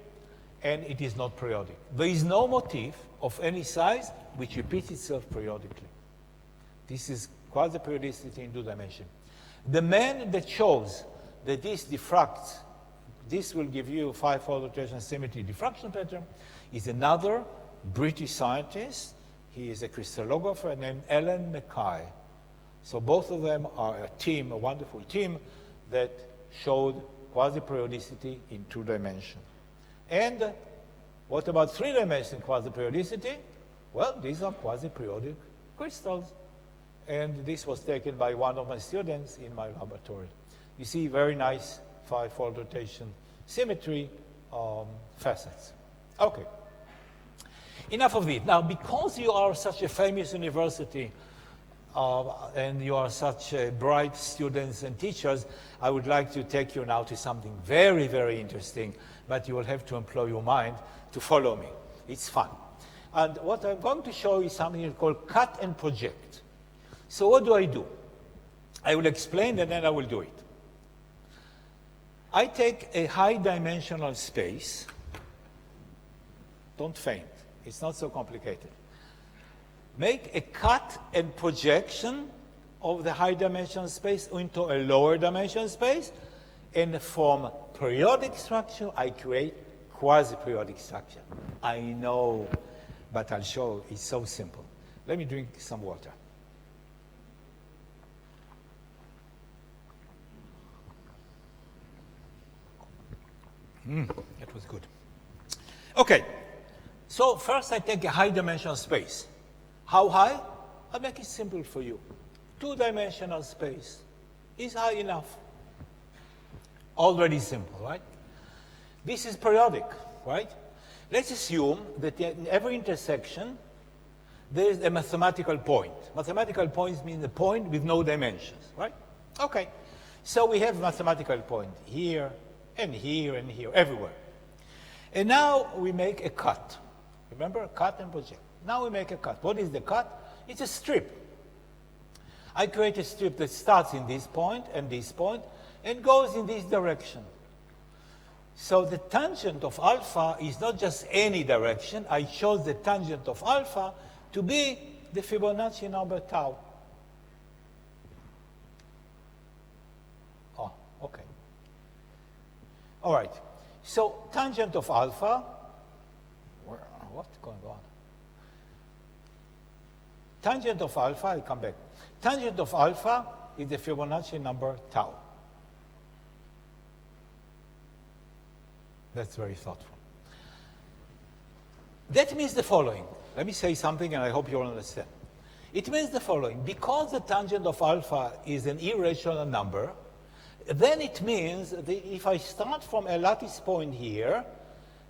and it is not periodic. There is no motif of any size which repeats itself periodically. This is quasi-periodicity in two dimension. The man that shows that this diffracts, this will give you five-fold rotation symmetry diffraction pattern, is another British scientist. He is a crystallographer named Alan Mackay. So both of them are a team, a wonderful team, that showed quasi-periodicity in two dimensions. And what about three-dimensional quasi-periodicity? Well, these are quasi-periodic crystals. And this was taken by one of my students in my laboratory. You see very nice five-fold rotation symmetry facets. Okay. Enough of it. Now, because you are such a famous university and you are such bright students and teachers, I would like to take you now to something very, very interesting, but you will have to employ your mind to follow me. It's fun. And what I'm going to show you is something called cut and project. So what do? I will explain and then I will do it. I take a high-dimensional space. Don't faint. It's not so complicated. Make a cut and projection of the high-dimensional space into a lower-dimensional space, and from periodic structure, I create quasi-periodic structure. I know, but I'll show it's so simple. Let me drink some water. That was good. Okay, so first I take a high-dimensional space. How high? I'll make it simple for you. Two-dimensional space is high enough. Already simple, right? This is periodic, right? Let's assume that in every intersection there is a mathematical point. Mathematical points mean a point with no dimensions, right? Okay, so we have mathematical point here, and here, and here, everywhere. And now we make a cut. Remember, cut and project. Now we make a cut. What is the cut? It's a strip. I create a strip that starts in this point and goes in this direction. So the tangent of alpha is not just any direction. I chose the tangent of alpha to be the Fibonacci number tau. Oh, okay. All right. So tangent of alpha, what's going on? Tangent of alpha, I come back. Tangent of alpha is the Fibonacci number tau. That's very thoughtful. That means the following. Let me say something and I hope you'll understand. It means the following. Because the tangent of alpha is an irrational number, then it means that if I start from a lattice point here,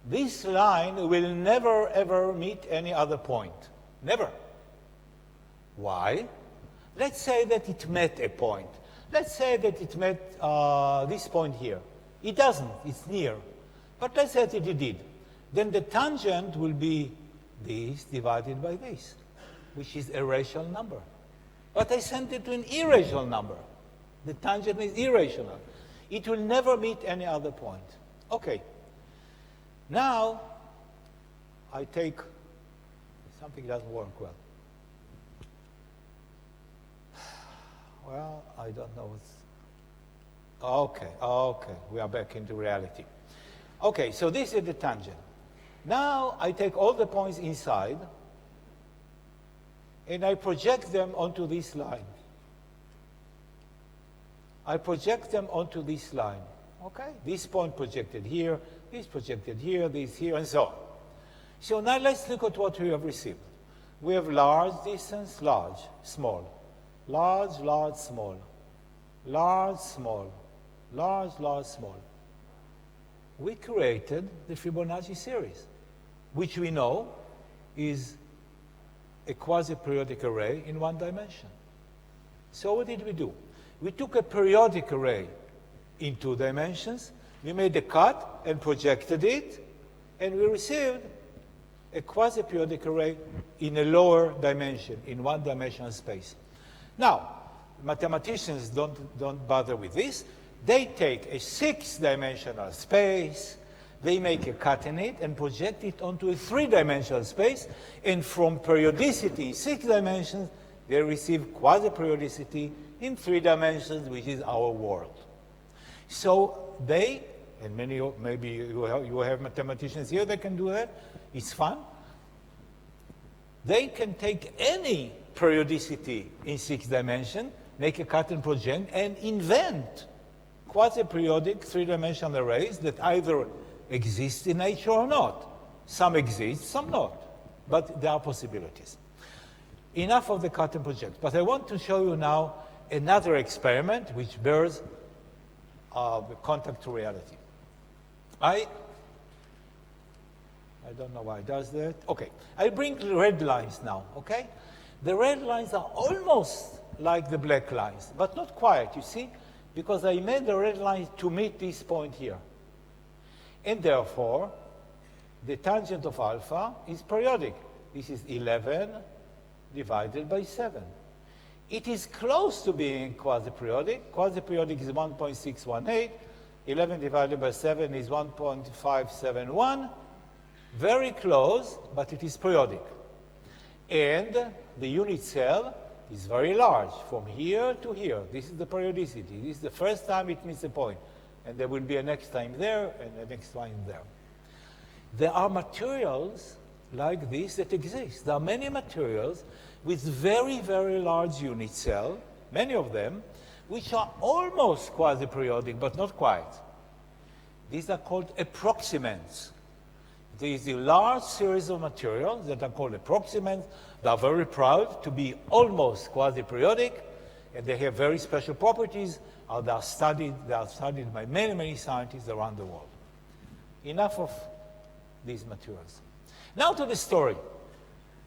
this line will never ever meet any other point. Never. Why? Let's say that it met a point. Let's say that it met this point here. It doesn't, it's near. But let's say that it did. Then the tangent will be this divided by this, which is a rational number. But I sent it to an irrational number. The tangent is irrational. It will never meet any other point. Okay. Now, I take, something doesn't work well. Well, I don't know what's, okay, we are back into reality. Okay, so this is the tangent. Now, I take all the points inside, and I project them onto this line. I project them onto this line, okay? This point projected here, this projected here, this here, and so on. So now let's look at what we have received. We have large distance, large, small. Large, large, small. Large, small. Large, large, small. We created the Fibonacci series, which we know is a quasi-periodic array in one dimension. So what did we do? We took a periodic array in 2 dimensions, we made a cut and projected it, and we received a quasi-periodic array in a lower dimension, in one-dimensional space. Now, mathematicians don't bother with this. They take a 6-dimensional space, they make a cut in it and project it onto a 3-dimensional space, and from periodicity in 6 dimensions, they receive quasi-periodicity in 3 dimensions, which is our world. So they, and maybe you have mathematicians here that can do that, it's fun. They can take any periodicity in 6 dimensions, make a cut and project, and invent quasi-periodic 3-dimensional arrays that either exist in nature or not. Some exist, some not. But there are possibilities. Enough of the cut and project. But I want to show you now another experiment which bears contact to reality. I don't know why it does that. Okay, I bring the red lines now, okay? The red lines are almost like the black lines, but not quite, you see? Because I made the red lines to meet this point here. And therefore, the tangent of alpha is periodic. This is 11 divided by 7. It is close to being quasi-periodic. Quasi-periodic is 1.618. 11 divided by 7 is 1.571. Very close, but it is periodic. And the unit cell is very large, from here to here. This is the periodicity. This is the first time it meets a point. And there will be a next time there, and a next time there. There are materials like this that exist. There are many materials with very, very large unit cell, many of them, which are almost quasi-periodic, but not quite. These are called approximants. There is a large series of materials that are called approximants. They are very proud to be almost quasi-periodic, and they have very special properties. They are studied by many, many scientists around the world. Enough of these materials. Now to the story.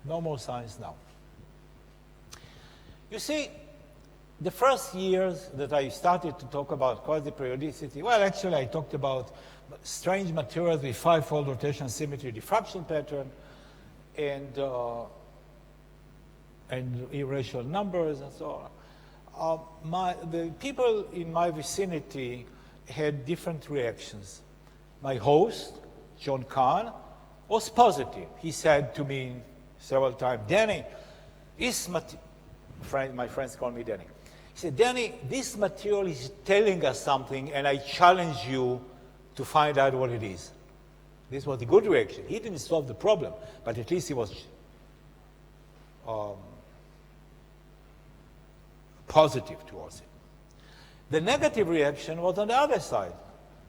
No more science now. You see, the first years that I started to talk about quasi-periodicity, well, actually I talked about strange materials with 5-fold rotation symmetry diffraction pattern and irrational numbers and so on. The people in my vicinity had different reactions. My host, John Kahn, was positive. He said to me several times, Danny, my friends call me Danny. He said, Danny, this material is telling us something, and I challenge you to find out what it is. This was a good reaction. He didn't solve the problem, but at least he was positive towards it. The negative reaction was on the other side.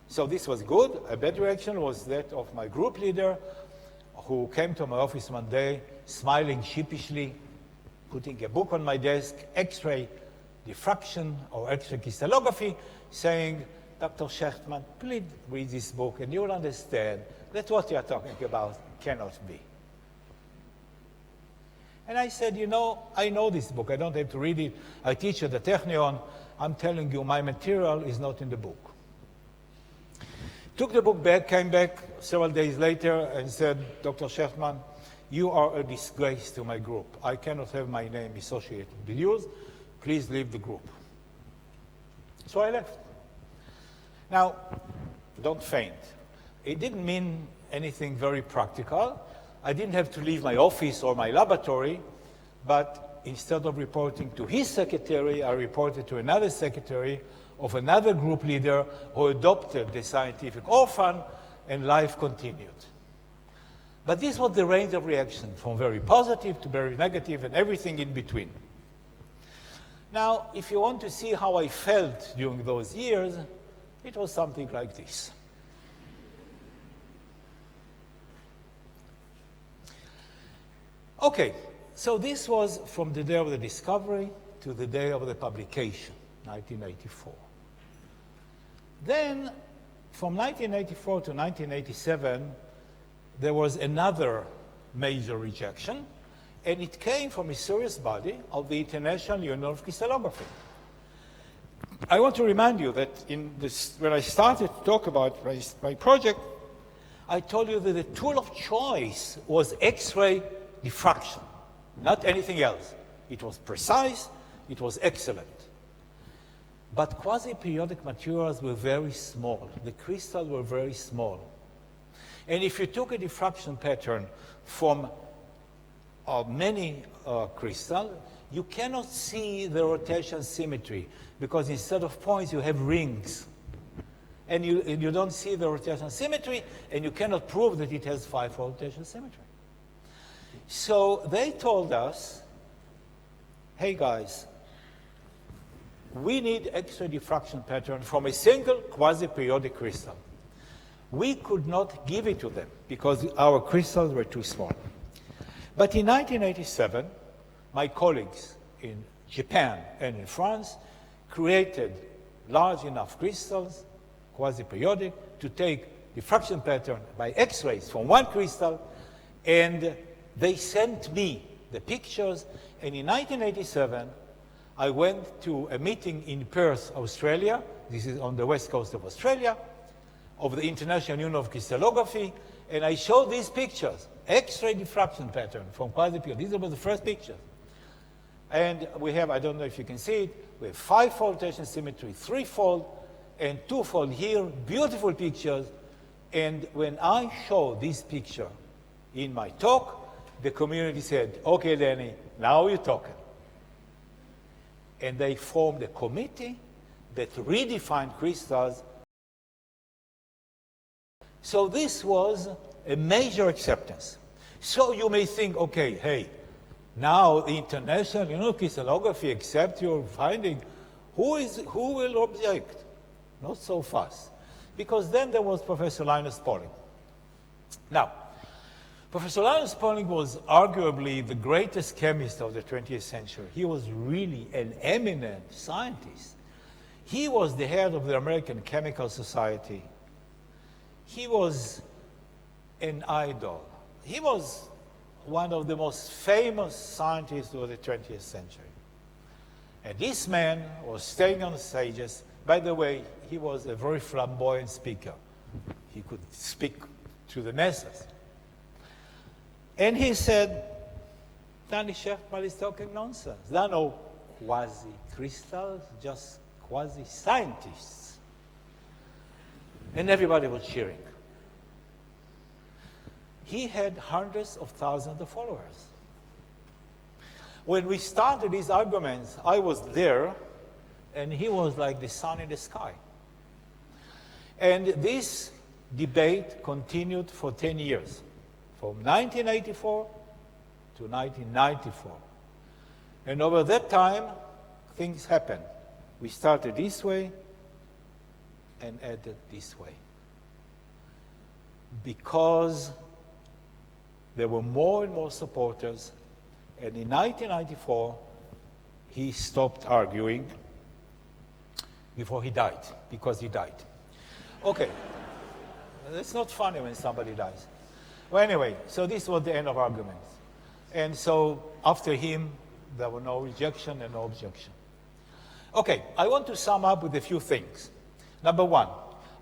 So this was good. A bad reaction was that of my group leader, who came to my office one day, smiling sheepishly, putting a book on my desk, X-ray diffraction or X-ray crystallography, saying, Dr. Shechtman, please read this book and you'll understand that what you're talking about cannot be. And I said, you know, I know this book. I don't have to read it. I teach at the Technion. I'm telling you, my material is not in the book. Took the book back, came back several days later and said, Dr. Shechtman, you are a disgrace to my group. I cannot have my name associated with yours. Please leave the group. So I left. Now, don't faint. It didn't mean anything very practical. I didn't have to leave my office or my laboratory, but instead of reporting to his secretary, I reported to another secretary of another group leader who adopted the scientific orphan, and life continued. But this was the range of reaction, from very positive to very negative and everything in between. Now, if you want to see how I felt during those years, it was something like this. Okay, so this was from the day of the discovery to the day of the publication, 1984. Then, from 1984 to 1987, there was another major rejection, and it came from a serious body of the International Union of Crystallography. I want to remind you that when I started to talk about my project, I told you that the tool of choice was X-ray diffraction, not anything else. It was precise, it was excellent. But quasi-periodic materials were very small. The crystals were very small. And if you took a diffraction pattern from many crystals, you cannot see the rotation symmetry, because instead of points, you have rings. And you don't see the rotation symmetry, and you cannot prove that it has 5-fold rotation symmetry. So they told us, hey guys, we need X-ray diffraction pattern from a single quasi-periodic crystal. We could not give it to them because our crystals were too small. But in 1987, my colleagues in Japan and in France created large enough crystals, quasi-periodic, to take diffraction pattern by X-rays from one crystal, and they sent me the pictures, and in 1987, I went to a meeting in Perth, Australia. This is on the west coast of Australia, of the International Union of Crystallography, and I showed these pictures, X-ray diffraction pattern from quasi-periodic. These were the first pictures. And we have, I don't know if you can see it, we have 5-fold rotation symmetry, 3-fold, and 2-fold here, beautiful pictures. And when I showed this picture in my talk, the community said, okay, Danny, now you're talking. And they formed a committee that redefined crystals. So this was a major acceptance. So you may think, okay, hey, now the International Union of Crystallography accept your finding. Who will object? Not so fast. Because then there was Professor Linus Pauling. Now, Professor Linus Pauling was arguably the greatest chemist of the 20th century. He was really an eminent scientist. He was the head of the American Chemical Society. He was an idol. He was one of the most famous scientists of the 20th century. And this man was staying on stages. By the way, he was a very flamboyant speaker. He could speak to the masses. And he said, Dana Shechtmana is talking nonsense. There are no quasi-crystals, just quasi-scientists. And everybody was cheering. He had hundreds of thousands of followers. When we started these arguments, I was there, and he was like the sun in the sky. And this debate continued for 10 years, from 1984 to 1994. And over that time, things happened. We started this way and ended this way. Because there were more and more supporters, and in 1994, he stopped arguing, before he died, because he died. Okay, it's not funny when somebody dies. Well, anyway, so this was the end of arguments. And so after him, there were no rejection and no objection. Okay, I want to sum up with a few things. Number one,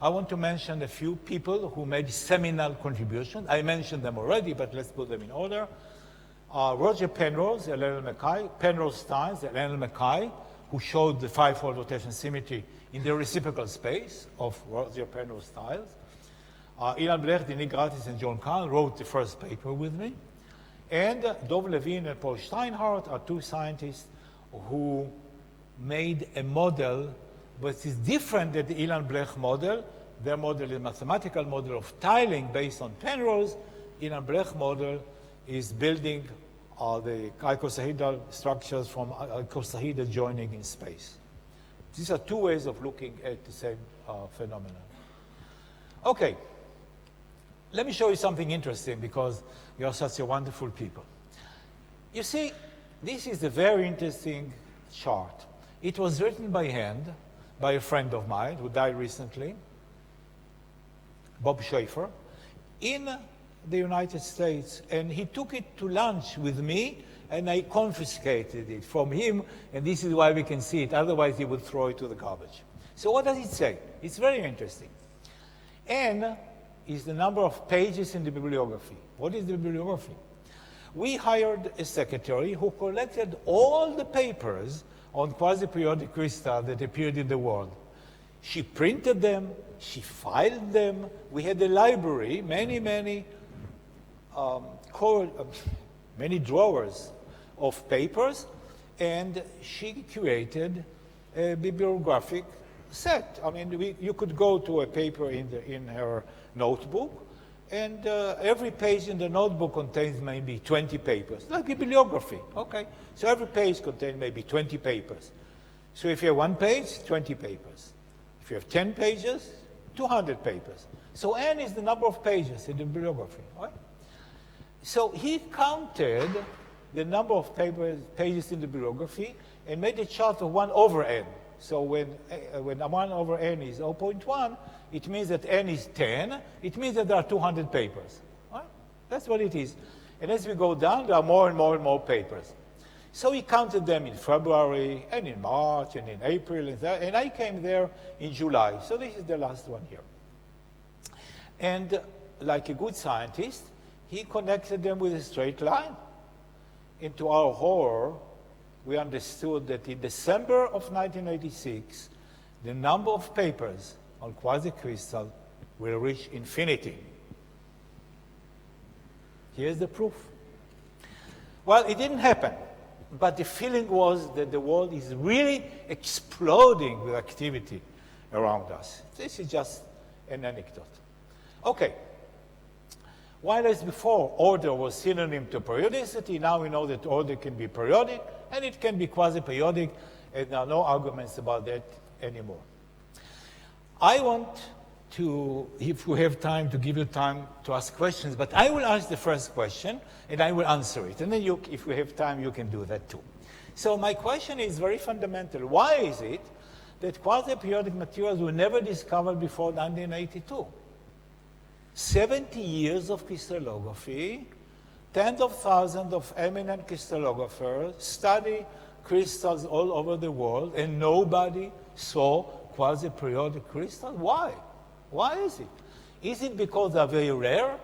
I want to mention a few people who made seminal contributions. I mentioned them already, but let's put them in order. Roger Penrose, L.L. Mackay, Penrose-Steins, L.L. Mackay, who showed the five-fold rotation symmetry in the reciprocal space of Roger Penrose tiles. Ilan Blech, Denis Gratis, and John Kahn wrote the first paper with me. And Dov Levine and Paul Steinhardt are two scientists who made a model which is different than the Ilan Blech model. Their model is a mathematical model of tiling based on Penrose. Ilan Blech model is building the icosahedral structures from icosahedral joining in space. These are two ways of looking at the same phenomenon. Okay, let me show you something interesting because you are such a wonderful people. You see, this is a very interesting chart. It was written by hand by a friend of mine who died recently, Bob Schaefer, in the United States, and he took it to lunch with me, and I confiscated it from him, and this is why we can see it. Otherwise, he would throw it to the garbage. So what does it say? It's very interesting. N is the number of pages in the bibliography. What is the bibliography? We hired a secretary who collected all the papers on quasi-periodic crystal that appeared in the world. She printed them, she filed them. We had a library, many drawers of papers, and she created a bibliographic set. I mean, you could go to a paper in her notebook, and every page in the notebook contains maybe 20 papers, like bibliography, okay? So every page contains maybe 20 papers. So if you have one page, 20 papers. If you have 10 pages, 200 papers. So N is the number of pages in the bibliography, right? So he counted the number of pages in the bibliography and made a chart of 1 over N. So when 1 over N is 0.1, it means that N is 10. It means that there are 200 papers. Right? That's what it is. And as we go down, there are more and more and more papers. So he counted them in February, and in March, and in April, and I came there in July. So this is the last one here. And like a good scientist, he connected them with a straight line. And to our horror, we understood that in December of 1986, the number of papers on quasi-crystal will reach infinity. Here's the proof. Well, it didn't happen, but the feeling was that the world is really exploding with activity around us. This is just an anecdote. Okay. While as before, order was synonym to periodicity, now we know that order can be periodic, and it can be quasi-periodic, and there are no arguments about that anymore. I want to, if we have time, to give you time to ask questions, but I will ask the first question, and I will answer it. And then you, if we have time, you can do that too. So my question is very fundamental. Why is it that quasi-periodic materials were never discovered before 1982? 70 years of crystallography, tens of thousands of eminent crystallographers study crystals all over the world, and nobody saw quasi-periodic crystals. Why? Why is it? Is it because they're very rare,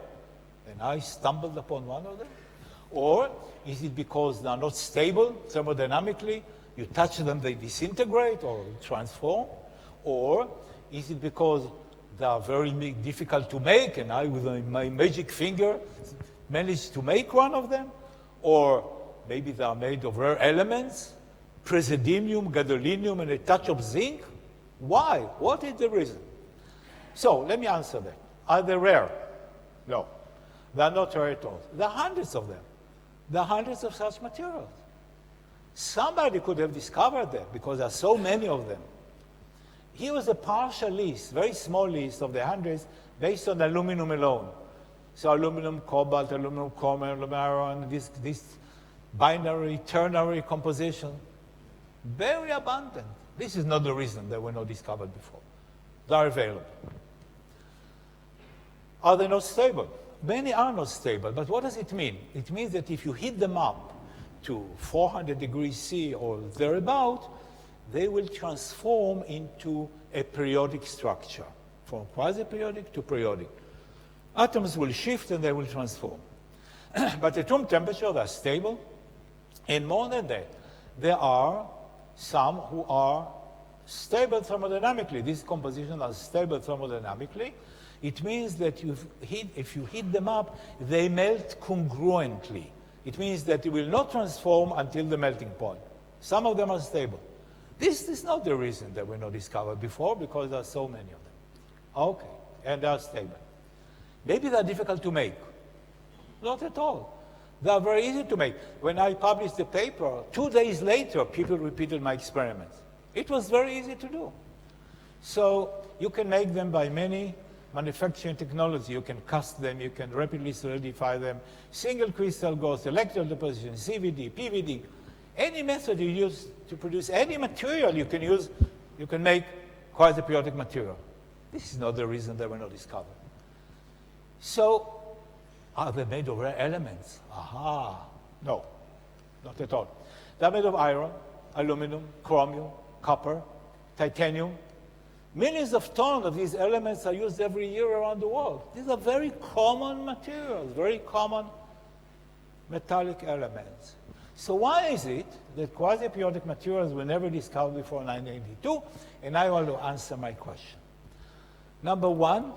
and I stumbled upon one of them? Or is it because they're not stable thermodynamically? You touch them, they disintegrate or transform? Or is it because they are very difficult to make, and I, with my magic finger, managed to make one of them? Or maybe they are made of rare elements, praseodymium, gadolinium, and a touch of zinc? Why? What is the reason? So let me answer that. Are they rare? No. They are not rare at all. There are hundreds of them. There are hundreds of such materials. Somebody could have discovered them because there are so many of them. Here was a partial list, very small list of the hundreds based on aluminum alone. So aluminum, cobalt, aluminum, chromium, aluminum, iron, this binary, ternary composition. Very abundant, This is not the reason they were not discovered before. They are available. Are they not stable? Many are not stable, but what does it mean? It means that if you heat them up to 400 degrees C or thereabout, they will transform into a periodic structure, from quasi-periodic to periodic. Atoms will shift and they will transform. But at room temperature, they're stable. And more than that, there are some who are stable thermodynamically. These compositions are stable thermodynamically. It means that if you heat them up, they melt congruently. It means that it will not transform until the melting point. Some of them are stable. This is not the reason that were not discovered before, because there are so many of them. Okay, and they are stable. Maybe they're difficult to make. Not at all. They are very easy to make. When I published the paper, 2 days later, people repeated my experiments. It was very easy to do. So you can make them by many manufacturing technology. You can cast them, you can rapidly solidify them. Single crystal ghost, electron deposition, CVD, PVD. Any method you use to produce any material you can use, you can make quasi-periodic material. This is not the reason they were not discovered. So, are they made of rare elements? Aha, no, not at all. They're made of iron, aluminum, chromium, copper, titanium. Millions of tons of these elements are used every year around the world. These are very common materials, very common metallic elements. So why is it that quasi-periodic materials were never discovered before 1982? And I want to answer my question. Number one,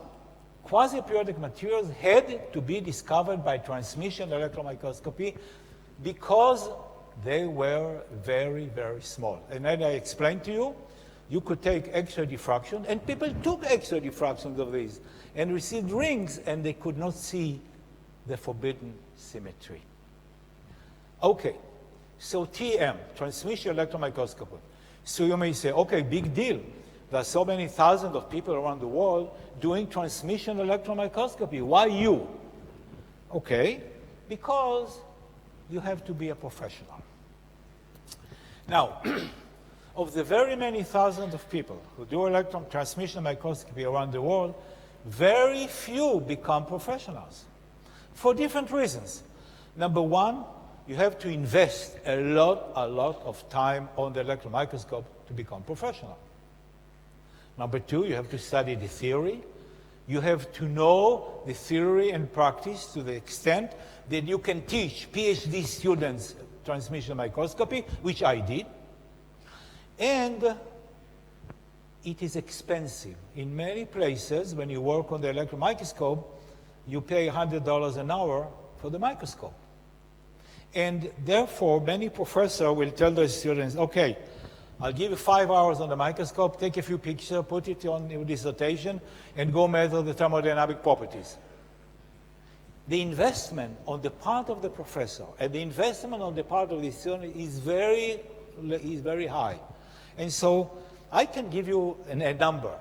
quasi-periodic materials had to be discovered by transmission electron microscopy because they were very, very small. And then I explained to you, you could take X-ray diffraction, and people took X-ray diffractions of these and received rings, and they could not see the forbidden symmetry. Okay, so TM, transmission electron microscopy. So you may say, okay, big deal. There are so many thousands of people around the world doing transmission electron microscopy. Why you? Okay, because you have to be a professional. Now, of the very many thousands of people who do electron transmission microscopy around the world, very few become professionals for different reasons. Number one, you have to invest a lot of time on the electron microscope to become professional. Number two, you have to study the theory. You have to know the theory and practice to the extent that you can teach PhD students transmission microscopy, which I did. And it is expensive. In many places, when you work on the electron microscope, you pay $100 an hour for the microscope. And therefore, many professors will tell their students, okay, I'll give you 5 hours on the microscope, take a few pictures, put it on your dissertation, and go measure the thermodynamic properties. The investment on the part of the professor and the investment on the part of the student is very high. And so I can give you a number.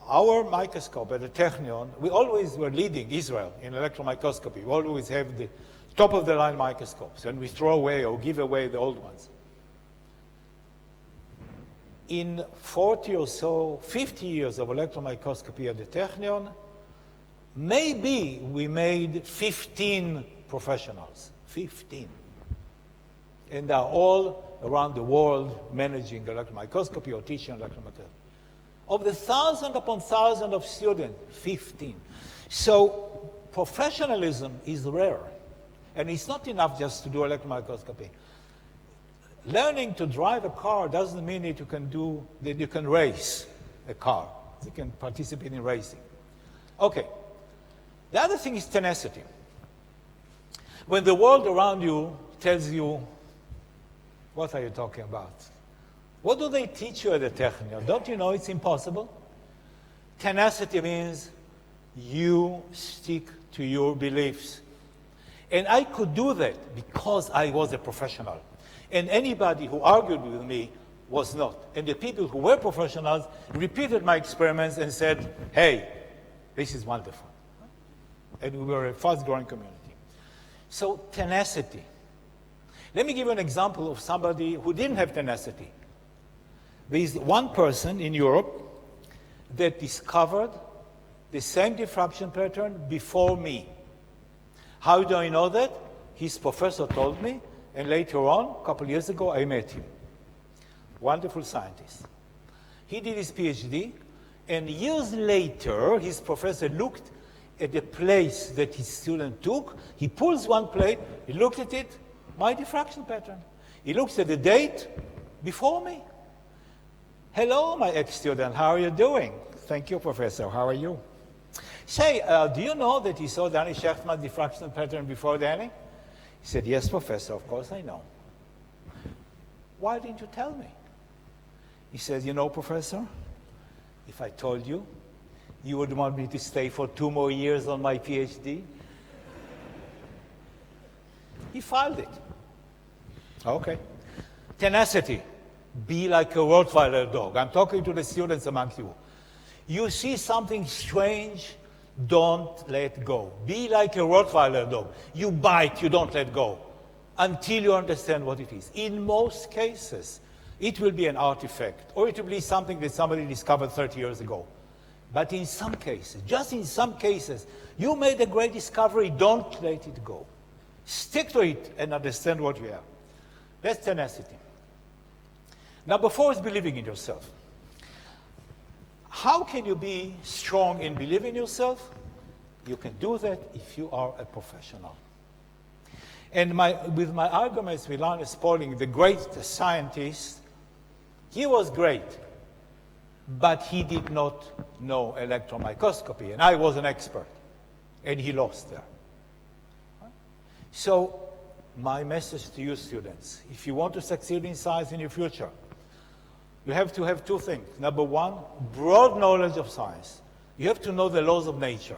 Our microscope at the Technion, we always were leading Israel in electron microscopy. We always have the top-of-the-line microscopes, and we throw away or give away the old ones. In 40 or so, 50 years of electron microscopy at the Technion, maybe we made 15 professionals, 15. And they're all around the world managing electron microscopy or teaching electron microscopy. Of the 1,000 upon 1,000 of students, 15. So professionalism is rare. And it's not enough just to do electron microscopy. Learning to drive a car doesn't mean that you can race a car. You can participate in racing. Okay. The other thing is tenacity. When the world around you tells you, what are you talking about? What do they teach you at the Technion? Don't you know it's impossible? Tenacity means you stick to your beliefs. And I could do that because I was a professional. And anybody who argued with me was not. And the people who were professionals repeated my experiments and said, hey, this is wonderful. And we were a fast-growing community. So tenacity. Let me give you an example of somebody who didn't have tenacity. There is one person in Europe that discovered the same diffraction pattern before me. How do I know that? His professor told me, and later on, a couple years ago, I met him. Wonderful scientist. He did his PhD, and years later, his professor looked at the place that his student took. He pulls one plate, he looked at it, my diffraction pattern. He looks at the date before me. Hello, my ex-student, how are you doing? Thank you, professor, how are you? Say, do you know that he saw Dana Shechtman's diffraction pattern before Danny? He said, yes, professor, of course I know. Why didn't you tell me? He said, you know, professor, if I told you, you would want me to stay for 2 more years on my PhD? He filed it. Okay. Tenacity. Be like a Rottweiler dog. I'm talking to the students amongst you. You see something strange, don't let go. Be like a Rottweiler dog. You bite, you don't let go until you understand what it is. In most cases, it will be an artifact, or it will be something that somebody discovered 30 years ago. But in some cases, just in some cases, you made a great discovery, don't let it go. Stick to it and understand what you have. That's tenacity. Number 4 is believing in yourself. How can you be strong in believing in yourself? You can do that if you are a professional. And with my arguments with Linus Pauling, the great scientist, he was great, but he did not know electron microscopy, and I was an expert, and he lost there. So my message to you students, if you want to succeed in science in your future, you have to have 2 things. Number 1, broad knowledge of science. You have to know the laws of nature.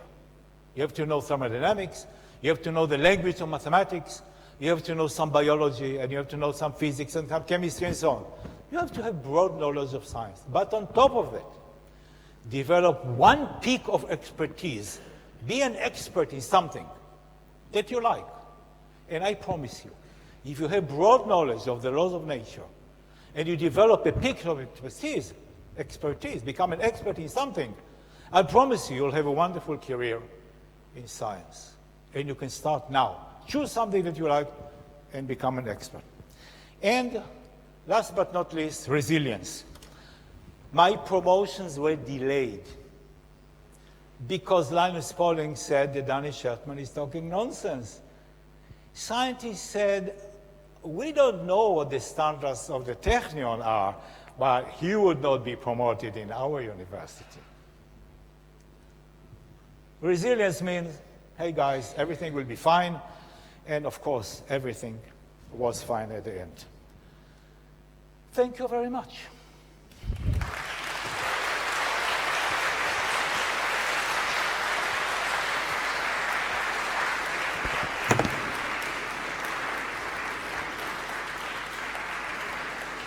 You have to know thermodynamics. You have to know the language of mathematics. You have to know some biology, and you have to know some physics and some chemistry and so on. You have to have broad knowledge of science. But on top of it, develop one peak of expertise. Be an expert in something that you like. And I promise you, if you have broad knowledge of the laws of nature, and you develop a peak of expertise, become an expert in something, I promise you, you'll have a wonderful career in science. And you can start now. Choose something that you like and become an expert. And last but not least, resilience. My promotions were delayed because Linus Pauling said that Dana Shechtman is talking nonsense. Scientists said, we don't know what the standards of the Technion are, but he would not be promoted in our university. Resilience means, hey guys, everything will be fine. And of course, everything was fine at the end. Thank you very much.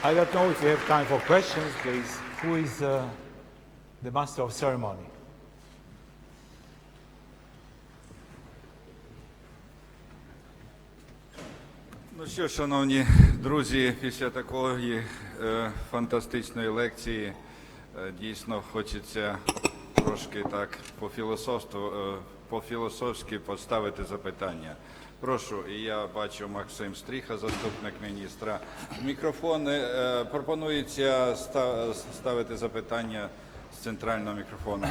I don't know if we have time for questions, please. Who is the master of ceremony? Ну що, шановні друзі, після такої фантастичної лекції дійсно хочеться трошки так по-філософськи поставити запитання. Прошу, і я бачу Максим Стріха, заступник міністра. Мікрофон, пропонується ставити запитання з центрального мікрофону.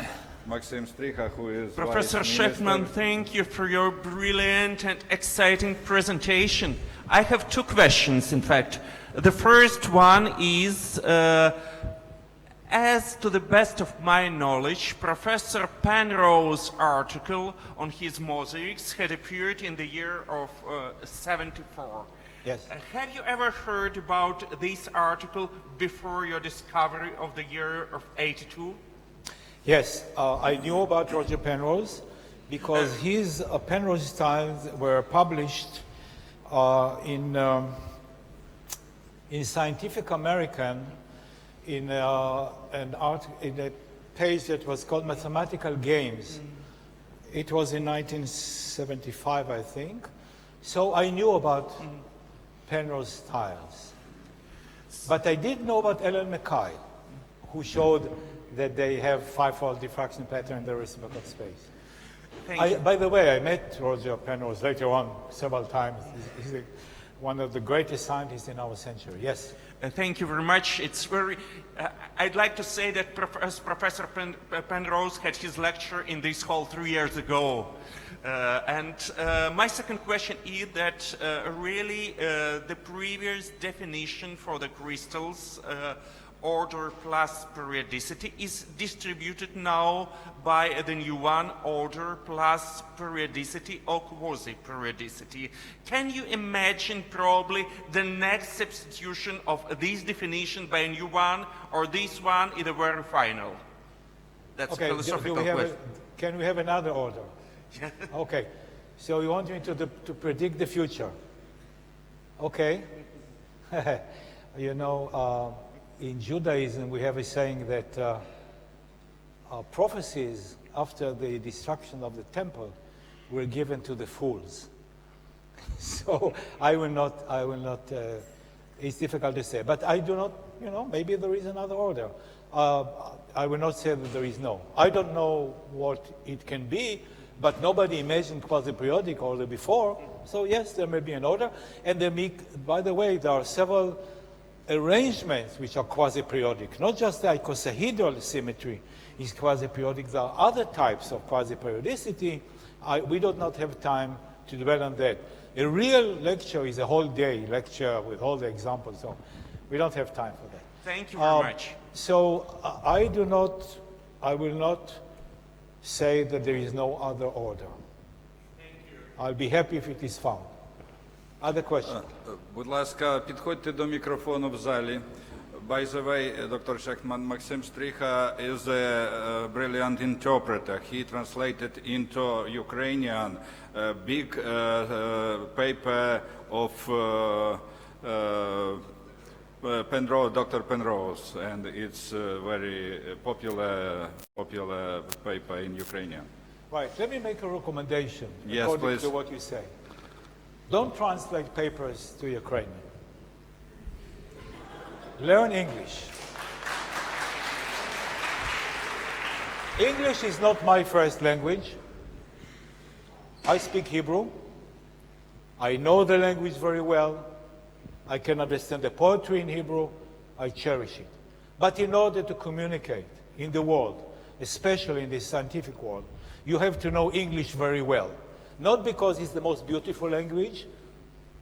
Maxim Stricha, who is Professor Shechtman, thank you for your brilliant and exciting presentation. I have 2 questions, in fact. The first one is, as to the best of my knowledge, Professor Penrose's article on his mosaics had appeared in the year of 74. Yes. Have you ever heard about this article before your discovery of the year of 82? Yes, I knew about Roger Penrose because his Penrose tiles were published in Scientific American in a page that was called Mathematical Games. It was in 1975, I think. So I knew about Penrose tiles. But I did know about Ellen Mackay, who showed that they have five-fold diffraction pattern in the reciprocal space. By the way, I met Roger Penrose later on several times. He's one of the greatest scientists in our century. Yes? Thank you very much. It's very, I'd like to say that Professor Penrose had his lecture in this hall 3 years ago. My second question is that really the previous definition for the crystals, order plus periodicity, is distributed now by the new one, order plus periodicity or quasi-periodicity. Can you imagine probably the next substitution of this definition by a new one, or this one is the very final? That's a philosophical question. Can we have another order? Okay, so you want me to predict the future? Okay. You know, in Judaism, we have a saying that prophecies after the destruction of the temple were given to the fools. So I will not, it's difficult to say. But I do not, you know, maybe there is another order. I will not say that there is no. I don't know what it can be, but nobody imagined quasi-periodic order before. So yes, there may be an order. And by the way, there are several arrangements which are quasi-periodic, not just the icosahedral symmetry is quasi-periodic. There are other types of quasi-periodicity. We do not have time to dwell on that. A real lecture is a whole day lecture with all the examples, so we don't have time for that. Thank you very much. So I will not say that there is no other order. Thank you. I'll be happy if it is found. Other questions? Будь ласка, підходьте до мікрофону в залі. By the way, Dr. Shechtman, Maxim Stricha is a brilliant interpreter. He translated into Ukrainian a big paper of Dr. Penrose, and it's a very popular paper in Ukrainian. Right, let me make a recommendation Yes, according please. to what you say. Don't translate papers to Ukrainian. Learn English. English is not my first language. I speak Hebrew. I know the language very well. I can understand the poetry in Hebrew. I cherish it. But in order to communicate in the world, especially in the scientific world, you have to know English very well. Not because it's the most beautiful language,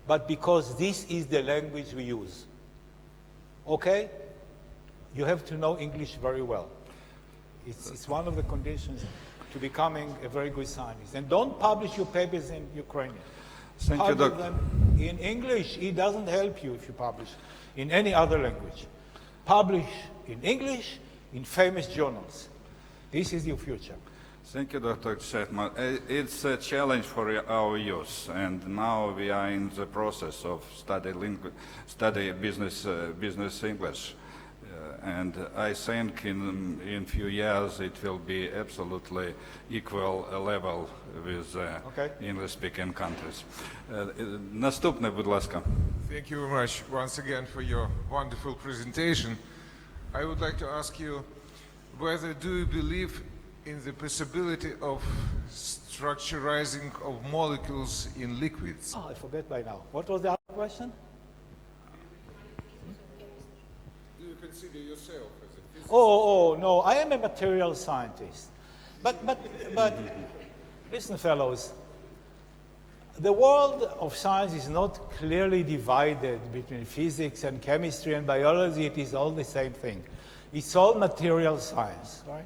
but because this is the language we use. Okay? You have to know English very well. It's one of the conditions to becoming a very good scientist. And don't publish your papers in Ukrainian. Thank you, Publish Doctor. them in English. It doesn't help you if you publish in any other language. Publish in English in famous journals. This is your future. Thank you, Dr. Shechtman. It's a challenge for our youth, and now we are in the process of study business English. And I think in few years it will be absolutely equal level with English-speaking countries. Наступне, будь ласка. Thank you very much once again for your wonderful presentation. I would like to ask you whether do you believe in the possibility of structurizing of molecules in liquids? Oh, I forget by now. What was the other question? Do you consider yourself as a physicist? Oh, no, I am a material scientist. But listen, fellows, the world of science is not clearly divided between physics and chemistry and biology. It is all the same thing. It's all material science, right?